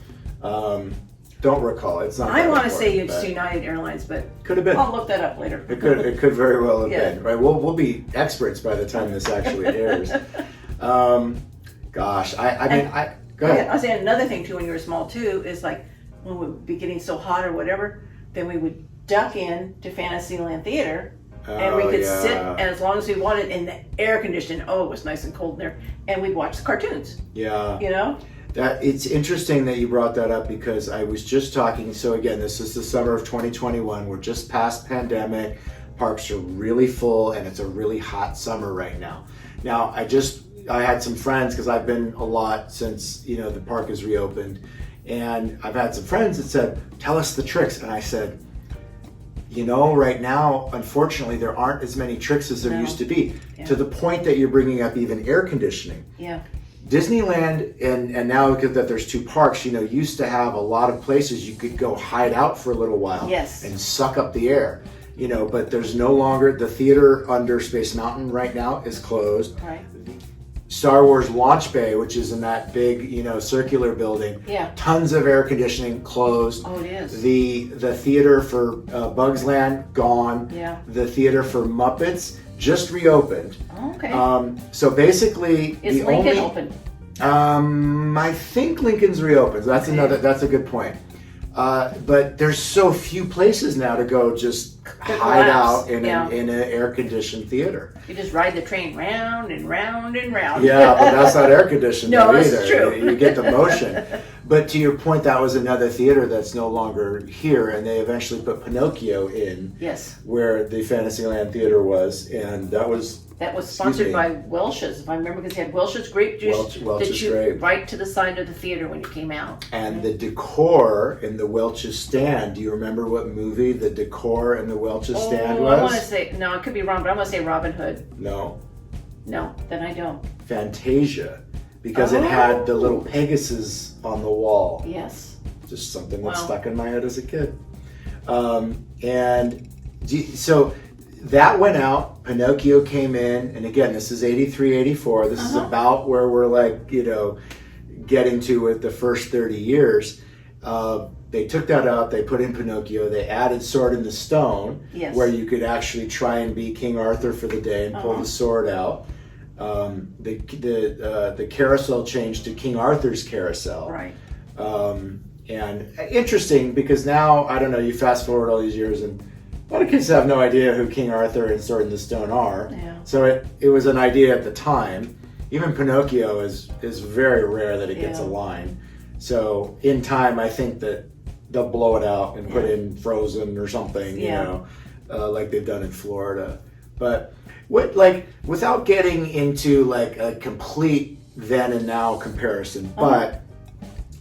Speaker 1: Don't recall. It's not.
Speaker 2: I want to say it's United Airlines, but
Speaker 1: could have been.
Speaker 2: I'll look that up later.
Speaker 1: It could very well have been. Right. We'll be experts by the time this actually airs. Gosh, go ahead.
Speaker 2: I was saying another thing too when you were small too is like when we would be getting so hot or whatever, then we would duck in to Fantasyland Theater. And we could sit, and as long as we wanted, in the air conditioning. Oh, it was nice and cold in there, and we'd watch the cartoons.
Speaker 1: Yeah. That it's interesting that you brought that up because I was just talking. So again, this is the summer of 2021. We're just past pandemic. Parks are really full, and it's a really hot summer right now. Now, I had some friends because I've been a lot since the park has reopened, and I've had some friends that said, "Tell us the tricks," and I said, right now, unfortunately, there aren't as many tricks as there used to be. Yeah. To the point that you're bringing up even air conditioning. Yeah. Disneyland, and now that there's 2 parks, used to have a lot of places you could go hide out for a little while.
Speaker 2: Yes.
Speaker 1: And suck up the air. But there's no longer, the theater under Space Mountain right now is closed.
Speaker 2: Right.
Speaker 1: Star Wars Launch Bay, which is in that big, circular building.
Speaker 2: Yeah.
Speaker 1: Tons of air conditioning, closed.
Speaker 2: Oh, it is.
Speaker 1: The theater for Bugs Land, gone.
Speaker 2: Yeah.
Speaker 1: The theater for Muppets just reopened.
Speaker 2: Oh, okay.
Speaker 1: So basically,
Speaker 2: Is
Speaker 1: the
Speaker 2: Lincoln
Speaker 1: only,
Speaker 2: open?
Speaker 1: I think Lincoln's reopened. That's
Speaker 2: Okay.
Speaker 1: that's a good point. But there's so few places now to go just hide
Speaker 2: collapse.
Speaker 1: out in an air-conditioned theater.
Speaker 2: You just ride the train round and round and round.
Speaker 1: Yeah, but that's not air-conditioned
Speaker 2: No, that's
Speaker 1: either.
Speaker 2: true.
Speaker 1: You get the motion. But to your point, that was another theater that's no longer here, and they eventually put Pinocchio in
Speaker 2: Yes.
Speaker 1: where the Fantasyland Theater was, and that was
Speaker 2: Sponsored by Welch's, if I remember, because they had Welch's grape juice
Speaker 1: Welch's
Speaker 2: that you
Speaker 1: grape.
Speaker 2: right to the side of the theater when you came out.
Speaker 1: And the decor in the Welch's stand, do you remember what movie the decor in the Welch's stand was?
Speaker 2: I want to say, no, I could be wrong, but I'm going to say Robin Hood.
Speaker 1: No.
Speaker 2: No, then I don't.
Speaker 1: Fantasia. Because it had the little Pegasus on the wall.
Speaker 2: Yes.
Speaker 1: Just something that
Speaker 2: Wow.
Speaker 1: stuck in my head as a kid. So that went out. Pinocchio came in. And again, this is 83, 84. This is about where we're getting to with the first 30 years. They took that out. They put in Pinocchio. They added Sword in the Stone,
Speaker 2: Yes.
Speaker 1: where you could actually try and be King Arthur for the day and pull the sword out. The carousel changed to King Arthur's Carousel.
Speaker 2: Right.
Speaker 1: And interesting because now, I don't know, you fast forward all these years and a lot of kids have no idea who King Arthur and Sword in the Stone are.
Speaker 2: Yeah.
Speaker 1: So it was an idea at the time. Even Pinocchio is very rare that it gets a line. So in time, I think that they'll blow it out and put in Frozen or something, like they've done in Florida. But without getting into a complete then and now comparison, but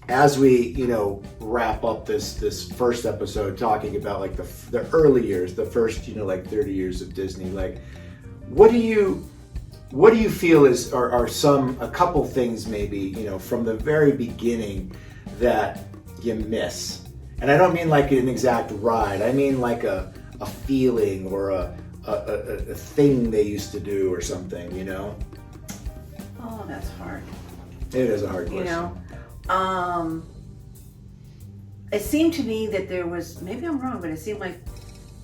Speaker 1: as we wrap up this first episode talking about the early years, the first 30 years of Disney, what do you feel are a couple things maybe from the very beginning that you miss? And I don't mean an exact ride. I mean a feeling or a thing they used to do or something,
Speaker 2: Oh, that's hard.
Speaker 1: It is a hard question.
Speaker 2: It seemed to me that there was, maybe I'm wrong, but it seemed like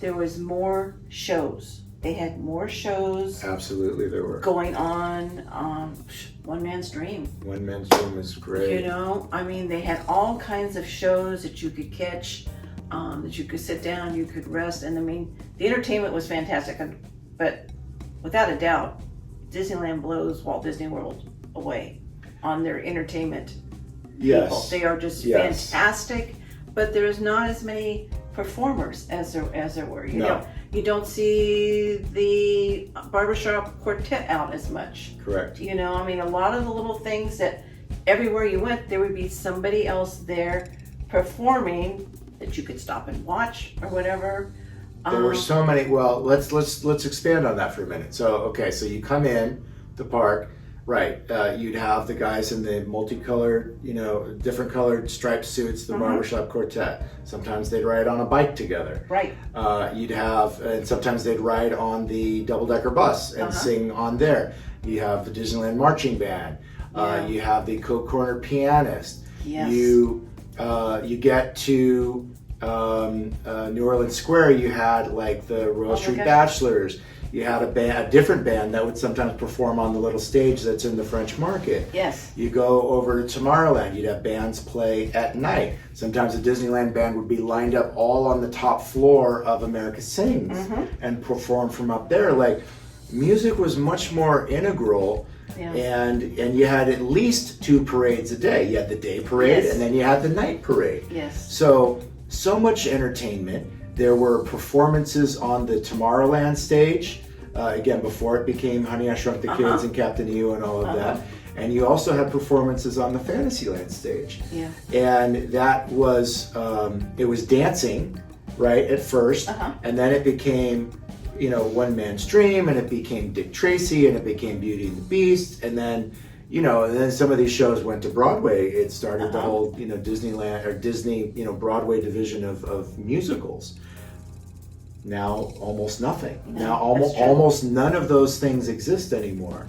Speaker 2: there was more shows. They had more shows
Speaker 1: Absolutely, there were.
Speaker 2: going on. One Man's Dream.
Speaker 1: One Man's Dream is great.
Speaker 2: They had all kinds of shows that you could catch, that you could sit down, you could rest. And the entertainment was fantastic. But without a doubt, Disneyland blows Walt Disney World away on their entertainment.
Speaker 1: Yes.
Speaker 2: People. They are just fantastic, but there's not as many performers as there were. You don't see the barbershop quartet out as much.
Speaker 1: Correct.
Speaker 2: A lot of the little things that everywhere you went, there would be somebody else there performing that you could stop and watch or whatever.
Speaker 1: There were so many. Well, let's expand on that for a minute. So you come in the park, right? You'd have the guys in the multicolored, different colored striped suits, the barbershop quartet. Sometimes they'd ride on a bike together.
Speaker 2: Right.
Speaker 1: And sometimes they'd ride on the double-decker bus and sing on there. You have the Disneyland marching band. You have the Coke Corner pianist.
Speaker 2: Yes.
Speaker 1: You get to New Orleans Square. You had the Royal Street Bachelors. You had a different band that would sometimes perform on the little stage that's in the French Market.
Speaker 2: Yes.
Speaker 1: You go over to Tomorrowland, you'd have bands play at night. Sometimes the Disneyland band would be lined up all on the top floor of America Sings and perform from up there. Music was much more integral. Yeah. And you had at least 2 parades a day. You had the day parade and then you had the night parade.
Speaker 2: Yes.
Speaker 1: So much entertainment. There were performances on the Tomorrowland stage, again, before it became Honey, I Shrunk the Kids and Captain EO and all of that. And you also had performances on the Fantasyland stage.
Speaker 2: Yeah.
Speaker 1: And that was, it was dancing, right, at first. And then it became, One Man's Dream, and it became Dick Tracy, and it became Beauty and the Beast. And then, and then some of these shows went to Broadway. It started the whole, Disneyland or Disney, Broadway division of musicals. Now almost nothing. Now almost none of those things exist anymore.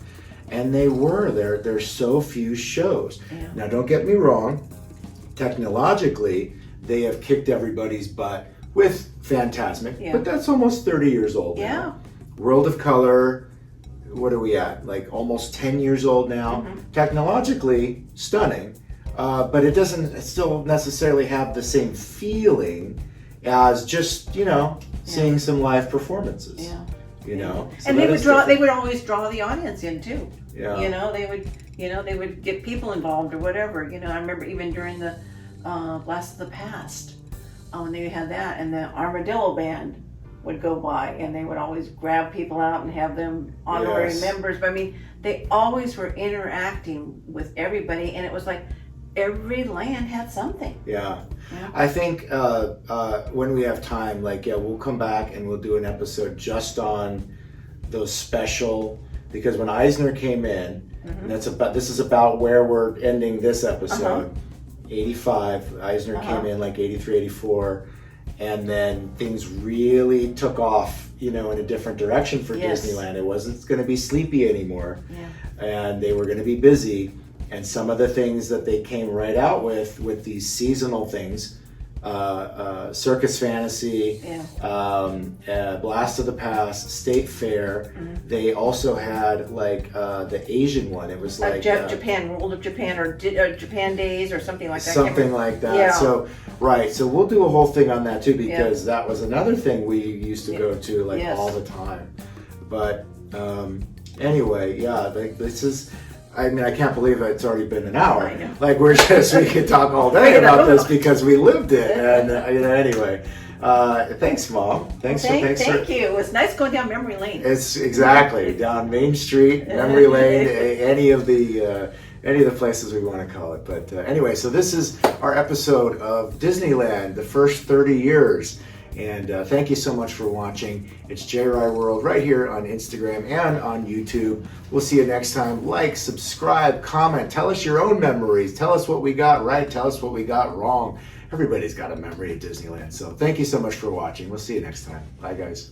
Speaker 1: And they were. There's so few shows.
Speaker 2: Yeah.
Speaker 1: Now, don't get me wrong. Technologically, they have kicked everybody's butt with Fantasmic, but that's almost 30 years old now. World of Color, what are we at? Like almost 10 years old now. Technologically, stunning, but it doesn't still necessarily have the same feeling as just, seeing some live performances.
Speaker 2: Yeah.
Speaker 1: So
Speaker 2: and they would draw. They would always draw the audience in too.
Speaker 1: Yeah.
Speaker 2: They would get people involved or whatever. I remember even during the Blast of the Past, when they had that, and the Armadillo Band would go by, and they would always grab people out and have them honorary members. But I mean, they always were interacting with everybody, and it was like every land had something.
Speaker 1: Yeah. I think when we have time, we'll come back and we'll do an episode just on those special, because when Eisner came in, and this is about where we're ending this episode, 85, Eisner came in like 83, 84, and then things really took off, in a different direction for Disneyland. It wasn't going to be sleepy anymore, and they were going to be busy. And some of the things that they came right out with these seasonal things, Circus Fantasy, Blast of the Past, State Fair. They also had the Asian one. It was like
Speaker 2: Japan, World of Japan, or Japan Days, or something like that.
Speaker 1: Something like that. Yeah. So we'll do a whole thing on that too, because that was another thing we used to go to all the time. But anyway, this is. I mean, I can't believe it's already been an hour.
Speaker 2: I know.
Speaker 1: We could talk all day about this because we lived it. And anyway, thanks, Mom. Thank
Speaker 2: you. It was nice going down memory lane.
Speaker 1: It's exactly down Main Street, memory lane, any of the places we want to call it. But anyway, so this is our episode of Disneyland, the first 30 years. And thank you so much for watching. It's JayRyWorld right here on Instagram and on YouTube. We'll see you next time. Like, subscribe, comment. Tell us your own memories. Tell us what we got right. Tell us what we got wrong. Everybody's got a memory at Disneyland. So thank you so much for watching. We'll see you next time. Bye, guys.